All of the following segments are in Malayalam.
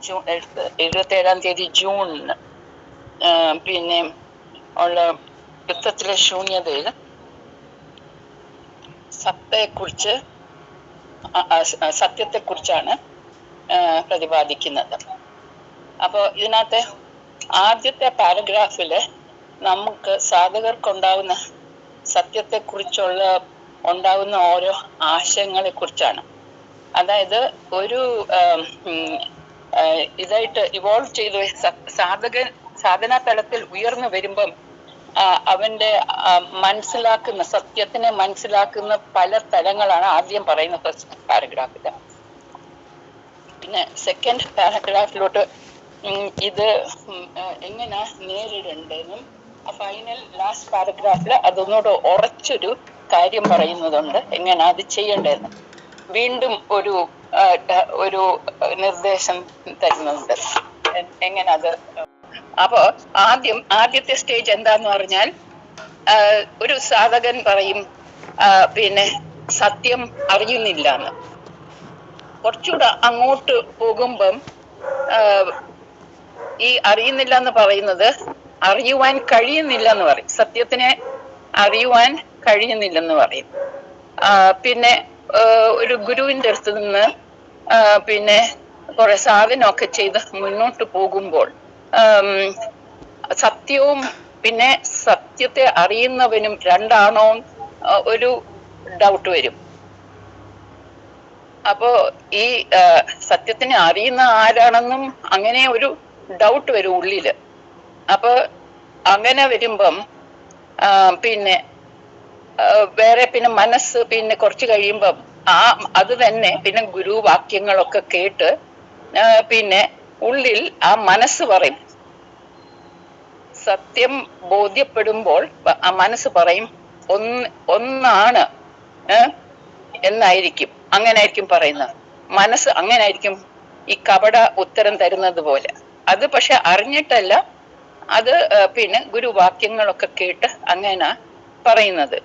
27 ജൂണിന് പിന്നെ ഉള്ള യുദ്ധത്തിലെ ശൂന്യതയിൽ സത്യത്തെക്കുറിച്ചാണ് പ്രതിപാദിക്കുന്നത്. അപ്പോൾ ഇതിനകത്തെ ആദ്യത്തെ പാരഗ്രാഫില് നമുക്ക് സാധകർക്കുണ്ടാവുന്ന ഉണ്ടാവുന്ന ഓരോ ആശയങ്ങളെ കുറിച്ചാണ്. അതായത് ഒരു ഇതായിട്ട് ഇവോൾവ് ചെയ്ത് സാധനാ തലത്തിൽ ഉയർന്നു വരുമ്പം അവന്റെ സത്യത്തിനെ മനസ്സിലാക്കുന്ന പല തലങ്ങളാണ് ആദ്യം പറയുന്ന ഫസ്റ്റ് പാരഗ്രാഫില്. പിന്നെ സെക്കൻഡ് പാരഗ്രാഫിലോട്ട് ഇത് എങ്ങനെ നേരിടേണ്ടതെന്നും ഫൈനൽ ലാസ്റ്റ് പാരഗ്രാഫില് അതൊന്നുകൂടെ ഉറച്ചൊരു കാര്യം പറയുന്നതുണ്ട്, എങ്ങനെ അത് ചെയ്യേണ്ടതെന്ന്. വീണ്ടും ഒരു നിർദ്ദേശം തരുന്നുണ്ട് എങ്ങനെ അത്. അപ്പോ ആദ്യത്തെ സ്റ്റേജ് എന്താന്ന് പറഞ്ഞാൽ, ഒരു സാധകൻ പറയും പിന്നെ സത്യം അറിയുന്നില്ല എന്ന്. കുറച്ചുകൂടെ അങ്ങോട്ട് പോകുമ്പം ഈ അറിയുന്നില്ല എന്ന് പറയുന്നത് അറിയുവാൻ കഴിയുന്നില്ല എന്ന് പറയും. സത്യത്തിനെ അറിയുവാൻ കഴിയുന്നില്ലെന്ന് പറയും. പിന്നെ ഒരു ഗുരുവിന്റെ അടുത്ത് നിന്ന് പിന്നെ കുറെ സാധനമൊക്കെ ചെയ്ത് മുന്നോട്ട് പോകുമ്പോൾ സത്യവും പിന്നെ സത്യത്തെ അറിയുന്നവനും രണ്ടാണോ ഒരു ഡൗട്ട് വരും. അപ്പോ ഈ സത്യത്തിനെ അറിയുന്ന ആരാണെന്നും അങ്ങനെ ഒരു ഡൗട്ട് വരും ഉള്ളില്. അപ്പൊ അങ്ങനെ വരുമ്പം പിന്നെ വേറെ പിന്നെ മനസ്സ് പിന്നെ കുറച്ച് കഴിയുമ്പം അത് തന്നെ പിന്നെ ഗുരുവാക്യങ്ങളൊക്കെ കേട്ട് പിന്നെ ഉള്ളിൽ ആ മനസ്സ് പറയും, സത്യം ബോധ്യപ്പെടുമ്പോൾ ആ മനസ്സ് പറയും ഒന്നാണ് എന്നായിരിക്കും, അങ്ങനായിരിക്കും പറയുന്നത്. മനസ്സ് അങ്ങനായിരിക്കും ഈ കപട ഉത്തരം തരുന്നത് പോലെ. അത് പക്ഷെ അറിഞ്ഞിട്ടല്ല, അത് പിന്നെ ഗുരുവാക്യങ്ങളൊക്കെ കേട്ട് അങ്ങനെ പറയുന്നത്.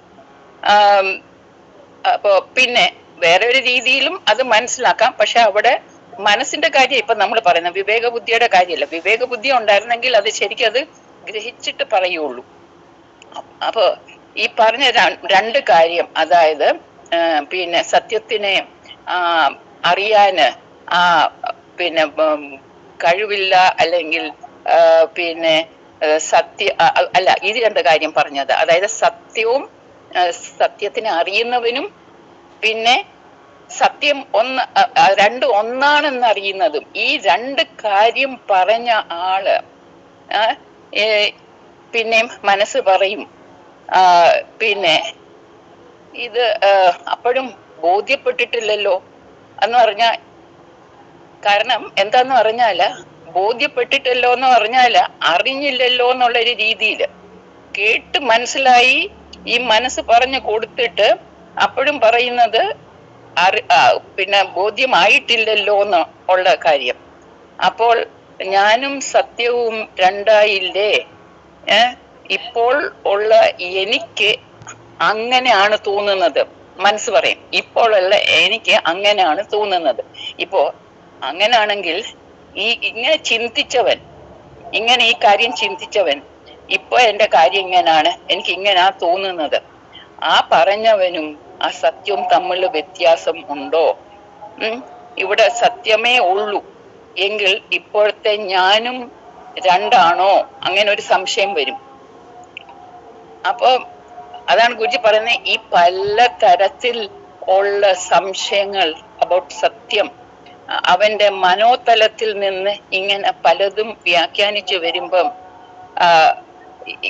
അപ്പോ പിന്നെ വേറെ ഒരു രീതിയിലും അത് മനസ്സിലാക്കാം. പക്ഷെ അവിടെ മനസ്സിന്റെ കാര്യം ഇപ്പൊ നമ്മൾ പറയുന്നത് വിവേക ബുദ്ധിയുടെ കാര്യമല്ല. വിവേക ബുദ്ധി ഉണ്ടായിരുന്നെങ്കിൽ അത് ശരിക്കും അത് ഗ്രഹിച്ചിട്ട് പറയുള്ളൂ. അപ്പൊ ഈ പറഞ്ഞ രണ്ട് കാര്യം, അതായത് പിന്നെ സത്യത്തിനെ അറിയാന് പിന്നെ കഴിവില്ല, അല്ലെങ്കിൽ പിന്നെ ഇത് രണ്ട് കാര്യം പറഞ്ഞത്. അതായത് സത്യത്തിനെ അറിയുന്നവനും പിന്നെ സത്യം രണ്ടും ഒന്നാണെന്ന് അറിയുന്നതും. ഈ രണ്ട് കാര്യം പറഞ്ഞ ആള് പിന്നെ മനസ്സ് പറയും പിന്നെ ഇത് അപ്പോഴും ബോധ്യപ്പെട്ടിട്ടില്ലല്ലോ എന്ന് പറഞ്ഞാൽ, കാരണം എന്താന്ന് പറഞ്ഞാല് ബോധ്യപ്പെട്ടിട്ടല്ലോ എന്ന് പറഞ്ഞാല് അറിഞ്ഞില്ലല്ലോ എന്നുള്ളൊരു രീതിയില് കേട്ട് മനസ്സിലായി ഈ മനസ്സ് പറഞ്ഞു കൊടുത്തിട്ട് അപ്പോഴും പറയുന്നത് പിന്നെ ബോധ്യമായിട്ടില്ലല്ലോ എന്ന് ഉള്ള കാര്യം. അപ്പോൾ ഞാനും സത്യവും രണ്ടായില്ലേ, ഇപ്പോൾ ഉള്ള എനിക്ക് അങ്ങനെയാണ് തോന്നുന്നത്. മനസ്സ് പറയും ഇപ്പോഴുള്ള എനിക്ക് അങ്ങനെയാണ് തോന്നുന്നത്. ഇപ്പോ അങ്ങനാണെങ്കിൽ ഇങ്ങനെ ഈ കാര്യം ചിന്തിച്ചവൻ ഇപ്പൊ എന്റെ കാര്യം ഇങ്ങനാണ്, എനിക്ക് ഇങ്ങനാ തോന്നുന്നത്. ആ പറഞ്ഞവനും ആ സത്യവും തമ്മിൽ വ്യത്യാസം ഉണ്ടോ? ഇവിടെ സത്യമേ ഉള്ളൂ എങ്കിൽ ഇപ്പോഴത്തെ ഞാനും രണ്ടാണോ? അങ്ങനെ ഒരു സംശയം വരും. അപ്പൊ അതാണ് ഗുരുജി പറയുന്നത്, ഈ പല തരത്തിൽ ഉള്ള സംശയങ്ങൾ അബൌട്ട് സത്യം അവന്റെ മനോതലത്തിൽ നിന്ന് ഇങ്ങനെ പലതും വ്യാഖ്യാനിച്ചു വരുമ്പം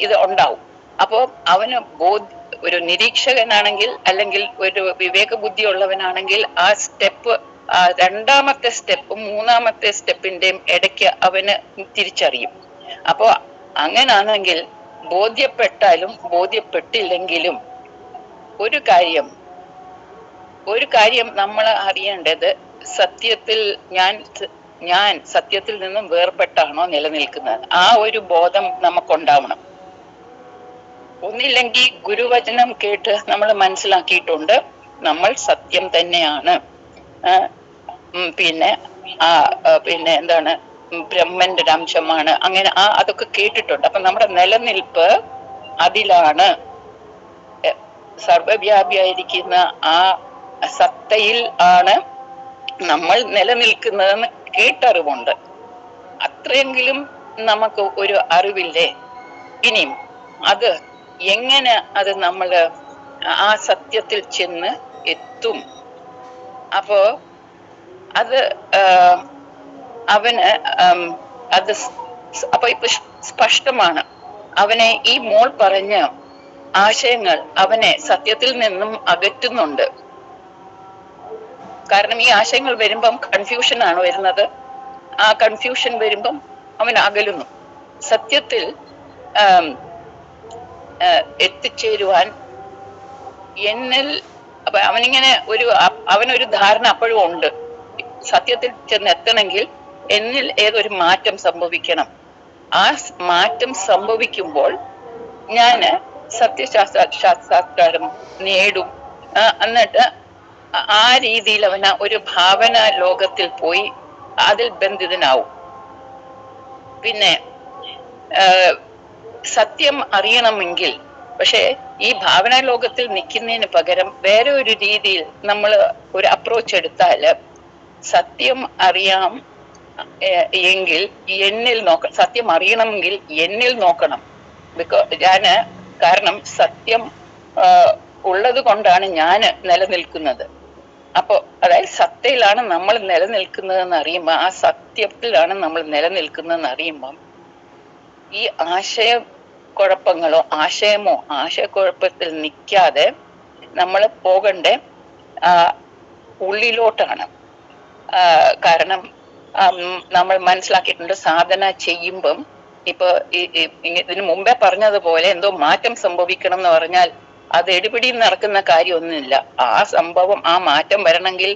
ഇത് ഉണ്ടാവും. അപ്പോ അവന് ഒരു നിരീക്ഷകനാണെങ്കിൽ അല്ലെങ്കിൽ ഒരു വിവേക ബുദ്ധി ഉള്ളവനാണെങ്കിൽ ആ സ്റ്റെപ്പ്, രണ്ടാമത്തെ സ്റ്റെപ്പും മൂന്നാമത്തെ സ്റ്റെപ്പിന്റെയും ഇടയ്ക്ക് അവന് തിരിച്ചറിയും. അപ്പോ അങ്ങനാണെങ്കിൽ ബോധ്യപ്പെട്ടാലും ബോധ്യപ്പെട്ടില്ലെങ്കിലും ഒരു കാര്യം നമ്മൾ അറിയേണ്ടത്, സത്യത്തിൽ ഞാൻ സത്യത്തിൽ നിന്നും വേർപെട്ടാണോ നിലനിൽക്കുന്നത്? ആ ഒരു ബോധം നമുക്കുണ്ടാവണം. ഒന്നില്ലെങ്കിൽ ഗുരുവചനം കേട്ട് നമ്മൾ മനസ്സിലാക്കിയിട്ടുണ്ട് നമ്മൾ സത്യം തന്നെയാണ്, പിന്നെ പിന്നെ എന്താണ് ബ്രഹ്മന്റെ ഒരു അംശമാണ്, അങ്ങനെ അതൊക്കെ കേട്ടിട്ടുണ്ട്. അപ്പൊ നമ്മുടെ നിലനിൽപ്പ് അതിലാണ്. സർവവ്യാപിയായിരിക്കുന്ന ആ സത്തയിൽ ആണ് നമ്മൾ നിലനിൽക്കുന്നതെന്ന് കേട്ടറിവുണ്ട്. അത്രയെങ്കിലും നമുക്ക് ഒരു അറിവില്ലേ? ഇനിയും അത് എങ്ങനെ അത് നമ്മള് ആ സത്യത്തിൽ ചെന്ന് എത്തും? അപ്പോ അത് അവന് അത് അപ്പൊ ഇപ്പൊ സ്പഷ്ടമാണ്. അവനെ ഈ മോൾ പറഞ്ഞ ആശയങ്ങൾ അവനെ സത്യത്തിൽ നിന്നും അകറ്റുന്നുണ്ട്. കാരണം ഈ ആശയങ്ങൾ വരുമ്പം കൺഫ്യൂഷനാണ് വരുന്നത്. ആ കൺഫ്യൂഷൻ വരുമ്പം അവൻ അകലുന്നു. സത്യത്തിൽ എത്തിച്ചേരുവാൻ എന്നിൽ അപ്പൊ അവനിങ്ങനെ അവനൊരു ധാരണ അപ്പോഴും ഉണ്ട്. സത്യത്തിൽ ചെന്ന് എത്തണമെങ്കിൽ എന്നിൽ ഏതൊരു മാറ്റം സംഭവിക്കണം. ആ മാറ്റം സംഭവിക്കുമ്പോൾ ഞാന് സത്യശാസ്ത്രം നേടും. എന്നിട്ട് ആ രീതിയിൽ അവൻ ഒരു ഭാവന ലോകത്തിൽ പോയി അതിൽ ബന്ധിതനാവും. പിന്നെ സത്യം അറിയണമെങ്കിൽ പക്ഷെ ഈ ഭാവനാ ലോകത്തിൽ നിൽക്കുന്നതിന് പകരം വേറെ ഒരു രീതിയിൽ നമ്മൾ ഒരു അപ്രോച്ച് എടുത്താല് സത്യം അറിയാം എങ്കിൽ എന്നിൽ നോക്കണം. സത്യം അറിയണമെങ്കിൽ എന്നിൽ നോക്കണം. കാരണം സത്യം ഉള്ളത് കൊണ്ടാണ് ഞാൻ നിലനിൽക്കുന്നത്. അപ്പോ അതായത് സത്തയിലാണ് നമ്മൾ നിലനിൽക്കുന്നതെന്ന് അറിയുമ്പോ, ആ സത്യത്തിലാണ് നമ്മൾ നിലനിൽക്കുന്നതെന്ന് അറിയുമ്പം ഈ ആശയക്കുഴപ്പങ്ങളോ ആശയക്കുഴപ്പത്തിൽ നിൽക്കാതെ നമ്മൾ പോകണ്ടേ ഉള്ളിലോട്ടാണ്. കാരണം നമ്മൾ മനസ്സിലാക്കിയിട്ടുണ്ട്, സാധന ചെയ്യുമ്പം ഇപ്പൊ ഇതിനു മുമ്പേ പറഞ്ഞതുപോലെ എന്തോ മാറ്റം സംഭവിക്കണം എന്ന് പറഞ്ഞാൽ അത് എടുപിടിയിൽ നടക്കുന്ന കാര്യമൊന്നുമില്ല. ആ സംഭവം, ആ മാറ്റം വരണമെങ്കിൽ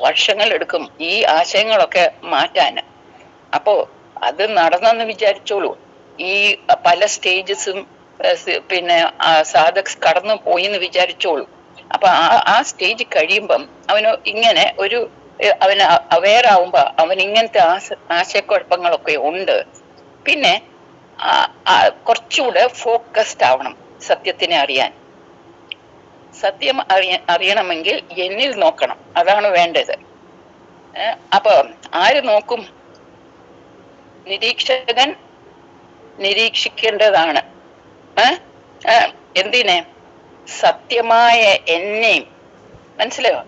വർഷങ്ങൾ എടുക്കും ഈ ആശയങ്ങളൊക്കെ മാറ്റാന്. അപ്പോ അത് നടന്നെന്ന് വിചാരിച്ചോളൂ. ഈ പല സ്റ്റേജസും പിന്നെ സാധക് കടന്നു പോയി എന്ന് വിചാരിച്ചോളൂ. അപ്പൊ ആ സ്റ്റേജ് കഴിയുമ്പം അവന് ഇങ്ങനെ അവന് അവെയർ ആവുമ്പോ അവൻ ഇങ്ങനത്തെ ആശയക്കുഴപ്പങ്ങളൊക്കെ ഉണ്ട്. പിന്നെ കുറച്ചുകൂടെ ഫോക്കസ്ഡ് ആവണം സത്യത്തിനെ അറിയാൻ. സത്യം അറിയണമെങ്കിൽ എന്നിൽ നോക്കണം, അതാണ് വേണ്ടത്. അപ്പൊ ആര് നോക്കും? നിരീക്ഷകൻ നിരീക്ഷിക്കേണ്ടതാണ്. എന്തിനെ? സത്യമായ എന്നെയും. മനസ്സിലായോ?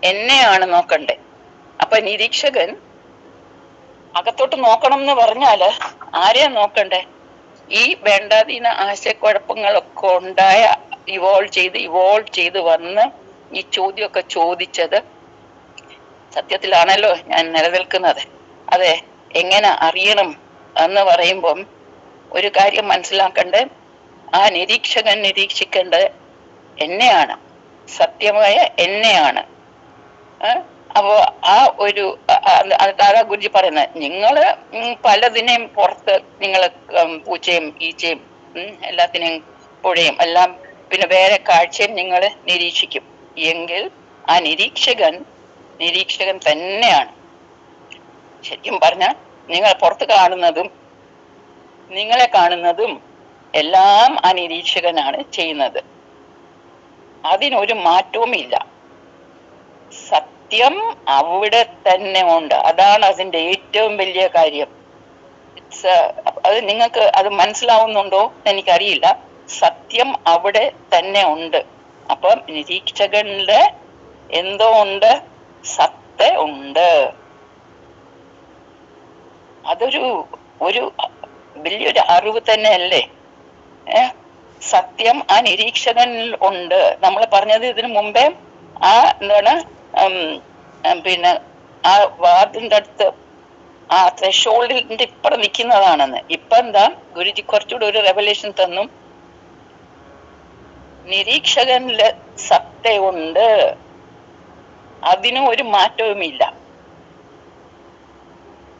എന്നെയാണ് നോക്കണ്ടേ. അപ്പൊ നിരീക്ഷകൻ അകത്തോട്ട് നോക്കണം എന്ന് പറഞ്ഞാല് ആരെയാ നോക്കണ്ടേ? ഈ വേണ്ടാതീന ആശയക്കുഴപ്പങ്ങളൊക്കെ ഉണ്ടായ ഇവോൾവ് ചെയ്ത് വന്ന് ഈ ചോദ്യമൊക്കെ ചോദിച്ചത് സത്യത്തിലാണല്ലോ ഞാൻ നിലനിൽക്കുന്നത്. അതെ, എങ്ങനെ അറിയണം എന്ന് പറയുമ്പം ഒരു കാര്യം മനസ്സിലാക്കണ്ടേ, ആ നിരീക്ഷകൻ നിരീക്ഷിക്കേണ്ടത് എന്നെയാണ്, സത്യമായ എന്നെയാണ്. അപ്പോ അതാ ഗുരുജി പറയുന്നത്, നിങ്ങള് പലതിനെയും പുറത്ത് നിങ്ങള് പൂച്ചയും ഈച്ചയും എല്ലാത്തിനെയും പുഴയും എല്ലാം പിന്നെ വേറെ കാഴ്ചയും നിങ്ങൾ നിരീക്ഷിക്കും എങ്കിൽ ആ നിരീക്ഷകൻ തന്നെയാണ്. ശരിക്കും പറഞ്ഞാൽ നിങ്ങൾ പുറത്ത് കാണുന്നതും നിങ്ങളെ കാണുന്നതും എല്ലാം ആ നിരീക്ഷകനാണ് ചെയ്യുന്നത്. അതിനൊരു മാറ്റവും ഇല്ല. സത്യം അവിടെ തന്നെ ഉണ്ട്. അതാണ് അതിന്റെ ഏറ്റവും വലിയ കാര്യം. അത് നിങ്ങൾക്ക് അത് മനസ്സിലാവുന്നുണ്ടോ എനിക്കറിയില്ല. സത്യം അവിടെ തന്നെ ഉണ്ട്. അപ്പം നിരീക്ഷകനില് എന്തോ ഉണ്ട്? സത്ത ഉണ്ട്. അതൊരു വലിയൊരു അറിവ് തന്നെയല്ലേ? സത്യം ആ നിരീക്ഷകനിൽ ഉണ്ട്. നമ്മൾ പറഞ്ഞത് ഇതിനു മുമ്പേ എന്താണ് പിന്നെ ആ വാതിന്റെ അടുത്ത് ആ ത്രെഷോൾഡിന്റെ ഇപ്പുറം നിൽക്കുന്നതാണെന്ന്. ഇപ്പൊ എന്താ ഗുരുജി കുറച്ചുകൂടെ ഒരു റെവലേഷൻ തന്നു. നിരീക്ഷകനില് സത്തയുണ്ട്, അതിനും ഒരു മാറ്റവുമില്ല.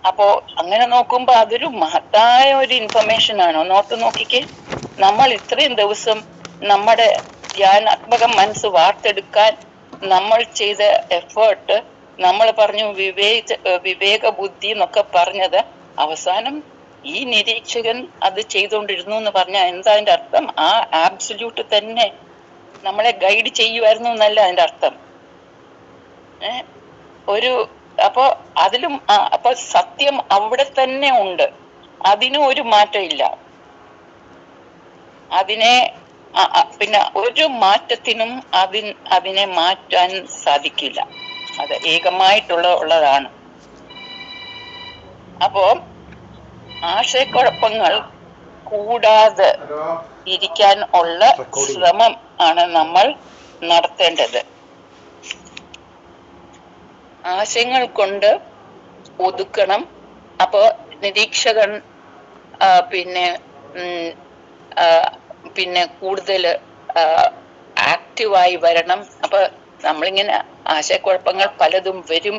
അപ്പോ അങ്ങനെ നോക്കുമ്പോ അതൊരു മഹത്തായ ഒരു ഇൻഫർമേഷൻ ആണ്. ഒന്നോർത്ത് നോക്കിക്കേ, നമ്മൾ ഇത്രയും ദിവസം നമ്മുടെ ധ്യാനാത്മക മനസ്സ് വാർത്തെടുക്കാൻ നമ്മൾ ചെയ്ത എഫേർട്ട്, നമ്മൾ പറഞ്ഞു വിവേക ബുദ്ധി എന്നൊക്കെ പറഞ്ഞത്, അവസാനം ഈ നിരീക്ഷകൻ അത് ചെയ്തുകൊണ്ടിരുന്നു എന്ന് പറഞ്ഞാൽ എന്താ അതിന്റെ അർത്ഥം? ആ ആബ്സല്യൂട്ട് തന്നെ നമ്മളെ ഗൈഡ് ചെയ്യുമായിരുന്നു എന്നല്ല അതിന്റെ അർത്ഥം. ഒരു അപ്പൊ അതിലും അപ്പൊ സത്യം അവിടെ തന്നെ ഉണ്ട്, അതിനും ഒരു മാറ്റം ഇല്ല. അതിനെ പിന്നെ ഒരു മാറ്റത്തിനും അതിനെ മാറ്റാൻ സാധിക്കില്ല. അത് ഉള്ളതാണ്. അപ്പോ ആശയക്കുഴപ്പങ്ങൾ കൂടാതെ ഇരിക്കാൻ ഉള്ള ശ്രമം ആണ് നമ്മൾ നടത്തേണ്ടത്. ആശയങ്ങൾ കൊണ്ട് ഒതുക്കണം. അപ്പോ നിരീക്ഷകൻ പിന്നെ കൂടുതൽ ആക്റ്റീവായി വരണം. അപ്പൊ നമ്മളിങ്ങനെ ആശയക്കുഴപ്പങ്ങൾ പലതും വരും,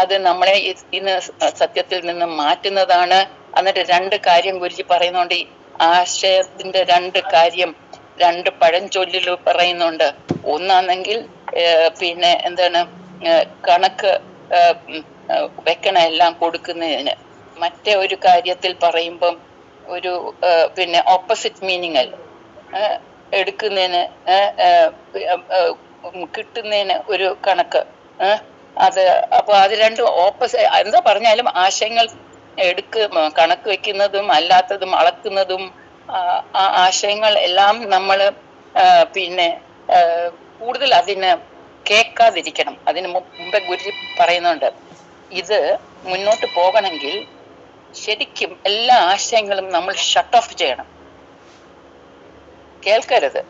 അത് നമ്മളെ ഇന്ന് സത്യത്തിൽ നിന്ന് മാറ്റുന്നതാണ്. എന്നിട്ട് രണ്ട് കാര്യം ഗുരുജി പറയുന്നുണ്ട്. ആശയത്തിന്റെ രണ്ട് പഴഞ്ചൊല്ലിൽ പറയുന്നുണ്ട്. ഒന്നാണെങ്കിൽ പിന്നെ എന്താണ്, കണക്ക് വെക്കണ എല്ലാം കൊടുക്കുന്നതിന്. മറ്റേ ഒരു കാര്യത്തിൽ പറയുമ്പം ഒരു പിന്നെ ഓപ്പോസിറ്റ് മീനിങ് എടുക്കുന്നതിന്, കിട്ടുന്നതിന് ഒരു കണക്ക്. അത് അപ്പൊ അത് രണ്ടും ഓപ്പോസിറ്റ്. എന്താ പറഞ്ഞാലും ആശയങ്ങൾ കണക്ക് വെക്കുന്നതും അല്ലാത്തതും അളക്കുന്നതും ആ ആശയങ്ങൾ എല്ലാം നമ്മള് പിന്നെ കൂടുതൽ അതിന് കേൾക്കാതിരിക്കണം. അതിന് മുമ്പേ ഗുരുജി പറയുന്നുണ്ട്, ഇത് മുന്നോട്ട് പോകണമെങ്കിൽ ശരിക്കും എല്ലാ ആശയങ്ങളും നമ്മൾ ഷട്ട് ഓഫ് ചെയ്യണം, കേൾക്കരുത്.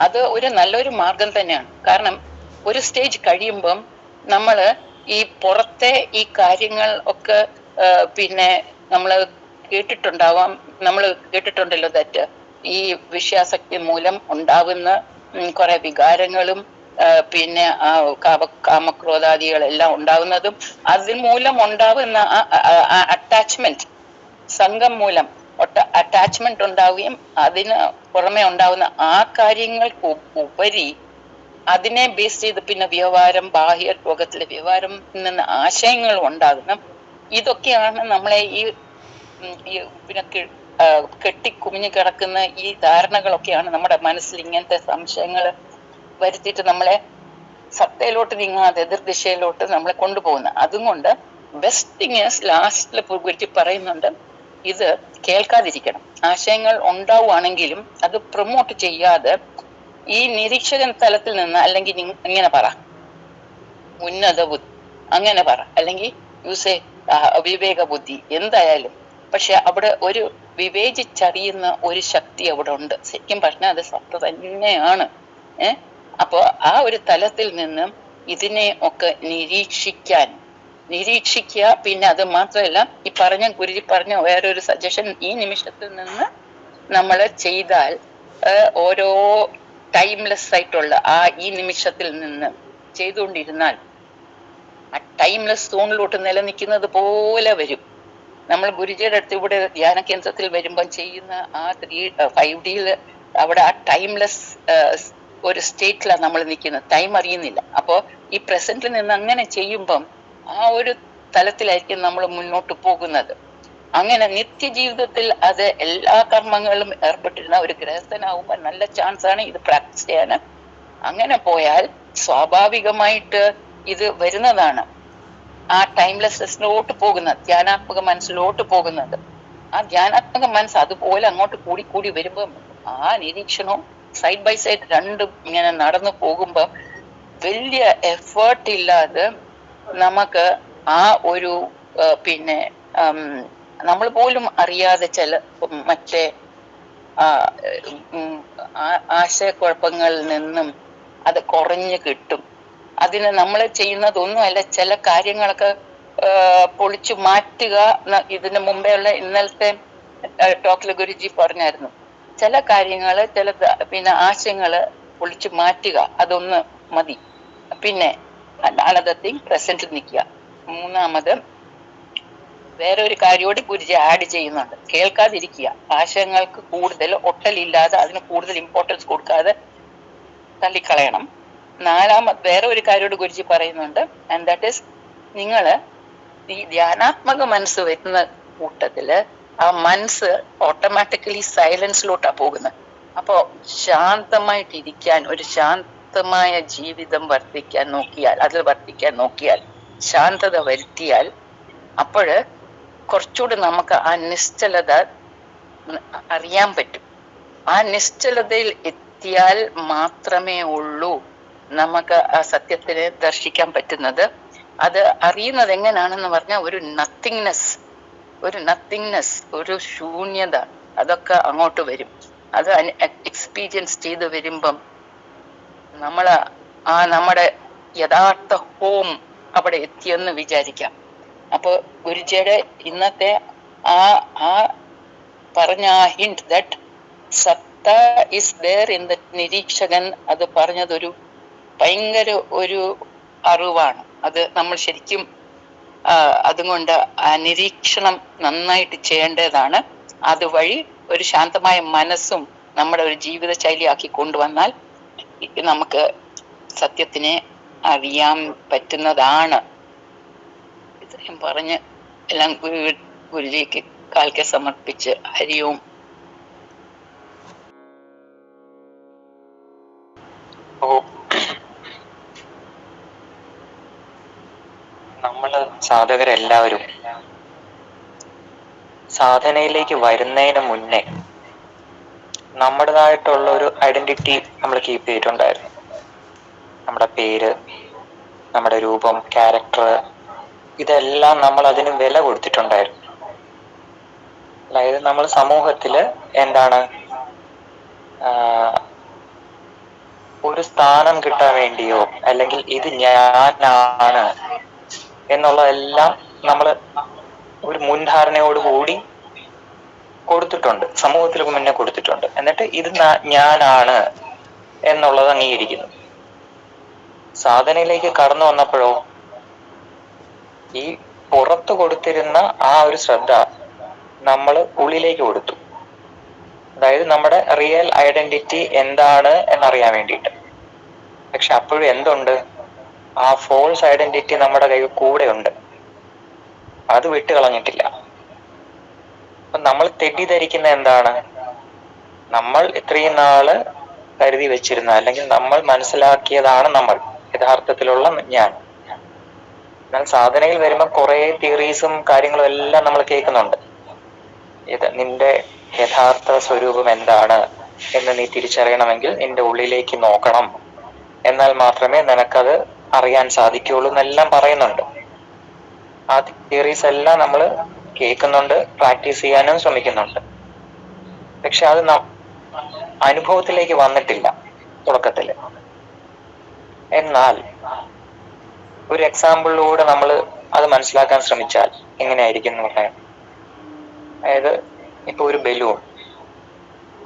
അത് ഒരു നല്ലൊരു മാർഗം തന്നെയാണ്. കാരണം ഒരു സ്റ്റേജ് കഴിയുമ്പം നമ്മള് ഈ പുറത്തെ ഈ കാര്യങ്ങൾ ഒക്കെ പിന്നെ നമ്മള് കേട്ടിട്ടുണ്ടാവാം. നമ്മൾ കേട്ടിട്ടുണ്ടല്ലോ തെറ്റ്, ഈ വിഷയാസക്തി മൂലം ഉണ്ടാവുന്ന കുറെ വികാരങ്ങളും പിന്നെ കാമക്രോധാദികളെല്ലാം ഉണ്ടാവുന്നതും അതിന് മൂലം ഉണ്ടാവുന്ന അറ്റാച്ച്മെന്റ്, സംഘം മൂലം അറ്റാച്ച്മെന്റ് ഉണ്ടാവുകയും അതിന് പുറമെ ഉണ്ടാവുന്ന ആ കാര്യങ്ങൾക്ക് ഉപരി അതിനെ ബേസ് ചെയ്ത് പിന്നെ വ്യവഹാരം, ബാഹ്യ ലോകത്തിലെ വ്യവഹാരം നിന്ന് ആശയങ്ങൾ ഉണ്ടാകുന്ന ഇതൊക്കെയാണ് നമ്മളെ ഈ പിന്നെ കെട്ടിക്കുമിഞ്ഞു കിടക്കുന്ന ഈ ധാരണകളൊക്കെയാണ് നമ്മുടെ മനസ്സിൽ ഇങ്ങനത്തെ സംശയങ്ങൾ വരുത്തിയിട്ട് നമ്മളെ സത്തയിലോട്ട് നീങ്ങാതെ എതിർദിശയിലോട്ട് നമ്മളെ കൊണ്ടുപോകുന്നത്. അതുകൊണ്ട് ബെസ്റ്റ് തിങ് ഈസ്, ലാസ്റ്റിൽ ഗുരുജി പറയുന്നുണ്ട്, ഇത് കേൾക്കാതിരിക്കണം. ആശയങ്ങൾ ഉണ്ടാവുകയാണെങ്കിലും അത് പ്രൊമോട്ട് ചെയ്യാതെ ഈ നിരീക്ഷകൻ തലത്തിൽ നിന്ന്, അല്ലെങ്കിൽ ഇങ്ങനെ പറ ഉന്നത ബുദ്ധി അങ്ങനെ പറ, അല്ലെങ്കിൽ യൂസേ വിവേക ബുദ്ധി, എന്തായാലും. പക്ഷെ അവിടെ ഒരു വിവേചിച്ചറിയുന്ന ഒരു ശക്തി അവിടെ ഉണ്ട്. ശരിക്കും പറഞ്ഞാൽ അത് സത്ത തന്നെയാണ്. അപ്പോ ആ ഒരു തലത്തിൽ നിന്നും ഇതിനെ ഒക്കെ നിരീക്ഷിക്കുക. പിന്നെ അത് മാത്രമല്ല, ഈ ഗുരുജി പറഞ്ഞ വേറൊരു സജഷൻ, ഈ നിമിഷത്തിൽ നിന്ന് നമ്മൾ ചെയ്താൽ ഓരോ ടൈംലെസ് ആയിട്ടുള്ള ഈ നിമിഷത്തിൽ നിന്ന് ചെയ്തുകൊണ്ടിരുന്നാൽ ആ ടൈംലെസ് സോണിലോട്ട് നിലനിൽക്കുന്നത് പോലെ വരും. നമ്മൾ ഗുരുജിയുടെ അടുത്ത് ഇവിടെ ധ്യാന കേന്ദ്രത്തിൽ വരുമ്പം ചെയ്യുന്ന ആ 5D അവിടെ ആ ടൈംലെസ് ഒരു സ്റ്റേറ്റിലാണ് നമ്മൾ നിൽക്കുന്നത്, ടൈം അറിയുന്നില്ല. അപ്പോ ഈ പ്രസന്റിൽ നിന്ന് അങ്ങനെ ചെയ്യുമ്പം ആ ഒരു തലത്തിലായിരിക്കും നമ്മൾ മുന്നോട്ട് പോകുന്നത്. അങ്ങനെ നിത്യജീവിതത്തിൽ അത് എല്ലാ കർമ്മങ്ങളിലും ഏർപ്പെട്ടിരുന്ന ഒരു ഗൃഹസ്ഥനാവുമ്പോൾ നല്ല ചാൻസ് ആണ് ഇത് പ്രാക്ടീസ് ചെയ്യാൻ. അങ്ങനെ പോയാൽ സ്വാഭാവികമായിട്ട് ഇത് വരുന്നതാണ്, ആ ടൈംലെസ്നെസ്സിലോട്ട് പോകുന്നത്, ധ്യാനാത്മക മനസ്സിലോട്ട് പോകുന്നത്. ആ ധ്യാനാത്മക മനസ്സ് അതുപോലെ അങ്ങോട്ട് കൂടി വരുമ്പം ആ നിരീക്ഷണവും സൈഡ് ബൈ സൈഡ് രണ്ടും ഇങ്ങനെ നടന്നു പോകുമ്പം വലിയ എഫേർട്ട് ഇല്ലാതെ നമുക്ക് ആ ഒരു പിന്നെ നമ്മൾ പോലും അറിയാതെ ചില മറ്റേ ആശയക്കുഴപ്പങ്ങളിൽ നിന്നും അത് കുറഞ്ഞു കിട്ടും. അതിന് നമ്മൾ ചെയ്യുന്നതൊന്നുമല്ല, ചില കാര്യങ്ങളൊക്കെ പൊളിച്ചു മാറ്റുക. ഇതിന് മുമ്പേ ഉള്ള ഇന്നലത്തെ ടോക്കിൽ ഗുരുജി പറഞ്ഞായിരുന്നു, ചില കാര്യങ്ങള് പിന്നെ ആശയങ്ങള് പൊളിച്ചു മാറ്റുക, അതൊന്ന് മതി. പിന്നെ അനദർ തിങ്, പ്രസന്റ് നിൽക്കുക. മൂന്നാമത് വേറൊരു കാര്യോട് ഗുരുജി ആഡ് ചെയ്യുന്നുണ്ട്, കേൾക്കാതിരിക്കുക. ആശയങ്ങൾക്ക് കൂടുതൽ ഒട്ടലില്ലാതെ അതിന് കൂടുതൽ ഇമ്പോർട്ടൻസ് കൊടുക്കാതെ തള്ളിക്കളയണം. വേറെ ഒരു കാര്യോട് ഗുരുജി പറയുന്നുണ്ട്. ആൻഡ് ദാറ്റ് ഈസ്, നിങ്ങള് ഈ ധ്യാനാത്മക മനസ്സ് വരുന്ന കൂട്ടത്തില് ആ മനസ്സ് ഓട്ടോമാറ്റിക്കലി സൈലൻസിലോട്ടാ പോകുന്നത്. അപ്പോ ശാന്തമായിട്ടിരിക്കാൻ, ഒരു ശാന്തമായ ജീവിതം വർദ്ധിക്കാൻ നോക്കിയാൽ ശാന്തത വരുത്തിയാൽ അപ്പോഴ് കുറച്ചുകൂടി നമുക്ക് ആ നിശ്ചലത അറിയാൻ പറ്റും. ആ നിശ്ചലതയിൽ എത്തിയാൽ മാത്രമേ ഉള്ളൂ നമുക്ക് ആ സത്യത്തിനെ ദർശിക്കാൻ പറ്റുന്നത്. അത് അറിയുന്നത് എങ്ങനെയാണെന്ന് പറഞ്ഞാൽ ഒരു നത്തിങ്നെസ്, ഒരു ശൂന്യത, അതൊക്കെ അങ്ങോട്ട് വരും. അത് എക്സ്പീരിയൻസ് ചെയ്ത് വരുമ്പം നമ്മുടെ യഥാർത്ഥ ഹോം അവിടെ എത്തിയെന്ന് വിചാരിക്കാം. അപ്പൊ ഗുരുജിയുടെ ഇന്നത്തെ ആ ആ പറഞ്ഞ ആ ഹിന്റ് ദാറ്റ് സത്ത ഇസ് ദർ ഇൻ ദ നിരീക്ഷകൻ, അത് പറഞ്ഞതൊരു ഭയങ്കര ഒരു അറിവാണ്. അത് നമ്മൾ ശരിക്കും അതുകൊണ്ട് ആ നിരീക്ഷണം നന്നായിട്ട് ചെയ്യേണ്ടതാണ്. അതുവഴി ഒരു ശാന്തമായ മനസ്സും നമ്മുടെ ഒരു ജീവിത ശൈലിയാക്കി കൊണ്ടുവന്നാൽ നമുക്ക് സത്യത്തിനെ അറിയാൻ പറ്റുന്നതാണ്. ഇത്രയും പറഞ്ഞ് എല്ലാം ഗുരുജിക്ക് കാൽക്കെ സമർപ്പിച്ച് ഹരിയോം. നമ്മള് സാധകരെല്ലാവരും സാധനയിലേക്ക് വരുന്നതിന് മുന്നേ നമ്മുടേതായിട്ടുള്ള ഒരു ഐഡന്റിറ്റി നമ്മൾ കീപ്പ് ചെയ്തിട്ടുണ്ടായിരുന്നു. നമ്മുടെ പേര്, നമ്മുടെ രൂപം, ക്യാരക്ടർ, ഇതെല്ലാം നമ്മൾ അതിന് വില കൊടുത്തിട്ടുണ്ടായിരുന്നു. അതായത് നമ്മൾ സമൂഹത്തില് എന്താണ് ഒരു സ്ഥാനം കിട്ടാൻ വേണ്ടിയോ അല്ലെങ്കിൽ ഇത് ഞാനാണ് എന്നുള്ളതെല്ലാം നമ്മൾ ഒരു മുൻധാരണയോടുകൂടി കൊടുത്തിട്ടുണ്ട്, സമൂഹത്തിന് മുന്നേ കൊടുത്തിട്ടുണ്ട്. എന്നിട്ട് ഇത് ഞാനാണ് എന്നുള്ളത് അംഗീകരിക്കുന്നു. സാധനയിലേക്ക് കടന്നു വന്നപ്പോഴോ ഈ പുറത്തു കൊടുത്തിരുന്ന ആ ഒരു ശ്രദ്ധ നമ്മൾ ഉള്ളിലേക്ക് കൊടുത്തു. അതായത് നമ്മുടെ റിയൽ ഐഡന്റിറ്റി എന്താണ് എന്നറിയാൻ വേണ്ടിയിട്ട്. പക്ഷെ അപ്പോഴും എന്തുണ്ട്, ആ ഫോൾസ് ഐഡന്റിറ്റി നമ്മുടെ കയ്യിൽ കൂടെ ഉണ്ട്, അത് വിട്ടുകളഞ്ഞിട്ടില്ല. അപ്പൊ നമ്മൾ തെറ്റിദ്ധരിക്കുന്ന എന്താണ്, നമ്മൾ ഇത്രയും നാള് കരുതി വെച്ചിരുന്ന അല്ലെങ്കിൽ നമ്മൾ മനസ്സിലാക്കിയതാണ് നമ്മൾ യഥാർത്ഥത്തിലുള്ള ഞാൻ. എന്നാൽ സാധനയിൽ വരുമ്പോൾ കുറെ തിയറീസും കാര്യങ്ങളും എല്ലാം നമ്മൾ കേൾക്കുന്നുണ്ട്. നിന്റെ യഥാർത്ഥ സ്വരൂപം എന്താണ് എന്ന് നീ തിരിച്ചറിയണമെങ്കിൽ നിന്റെ ഉള്ളിലേക്ക് നോക്കണം, എന്നാൽ മാത്രമേ നിനക്കത് അറിയാൻ സാധിക്കുകയുള്ളൂ എന്നെല്ലാം പറയുന്നുണ്ട്. ആ തിയറീസ് എല്ലാം നമ്മൾ കേൾക്കുന്നുണ്ട്, പ്രാക്ടീസ് ചെയ്യാനും ശ്രമിക്കുന്നുണ്ട്. പക്ഷെ അത് അനുഭവത്തിലേക്ക് വന്നിട്ടില്ല തുടക്കത്തില്. എന്നാൽ ഒരു എക്സാമ്പിളിലൂടെ നമ്മൾ അത് മനസ്സിലാക്കാൻ ശ്രമിച്ചാൽ എങ്ങനെയായിരിക്കും എന്ന് പറയാം. അതായത് ഇപ്പൊ ഒരു ബലൂൺ,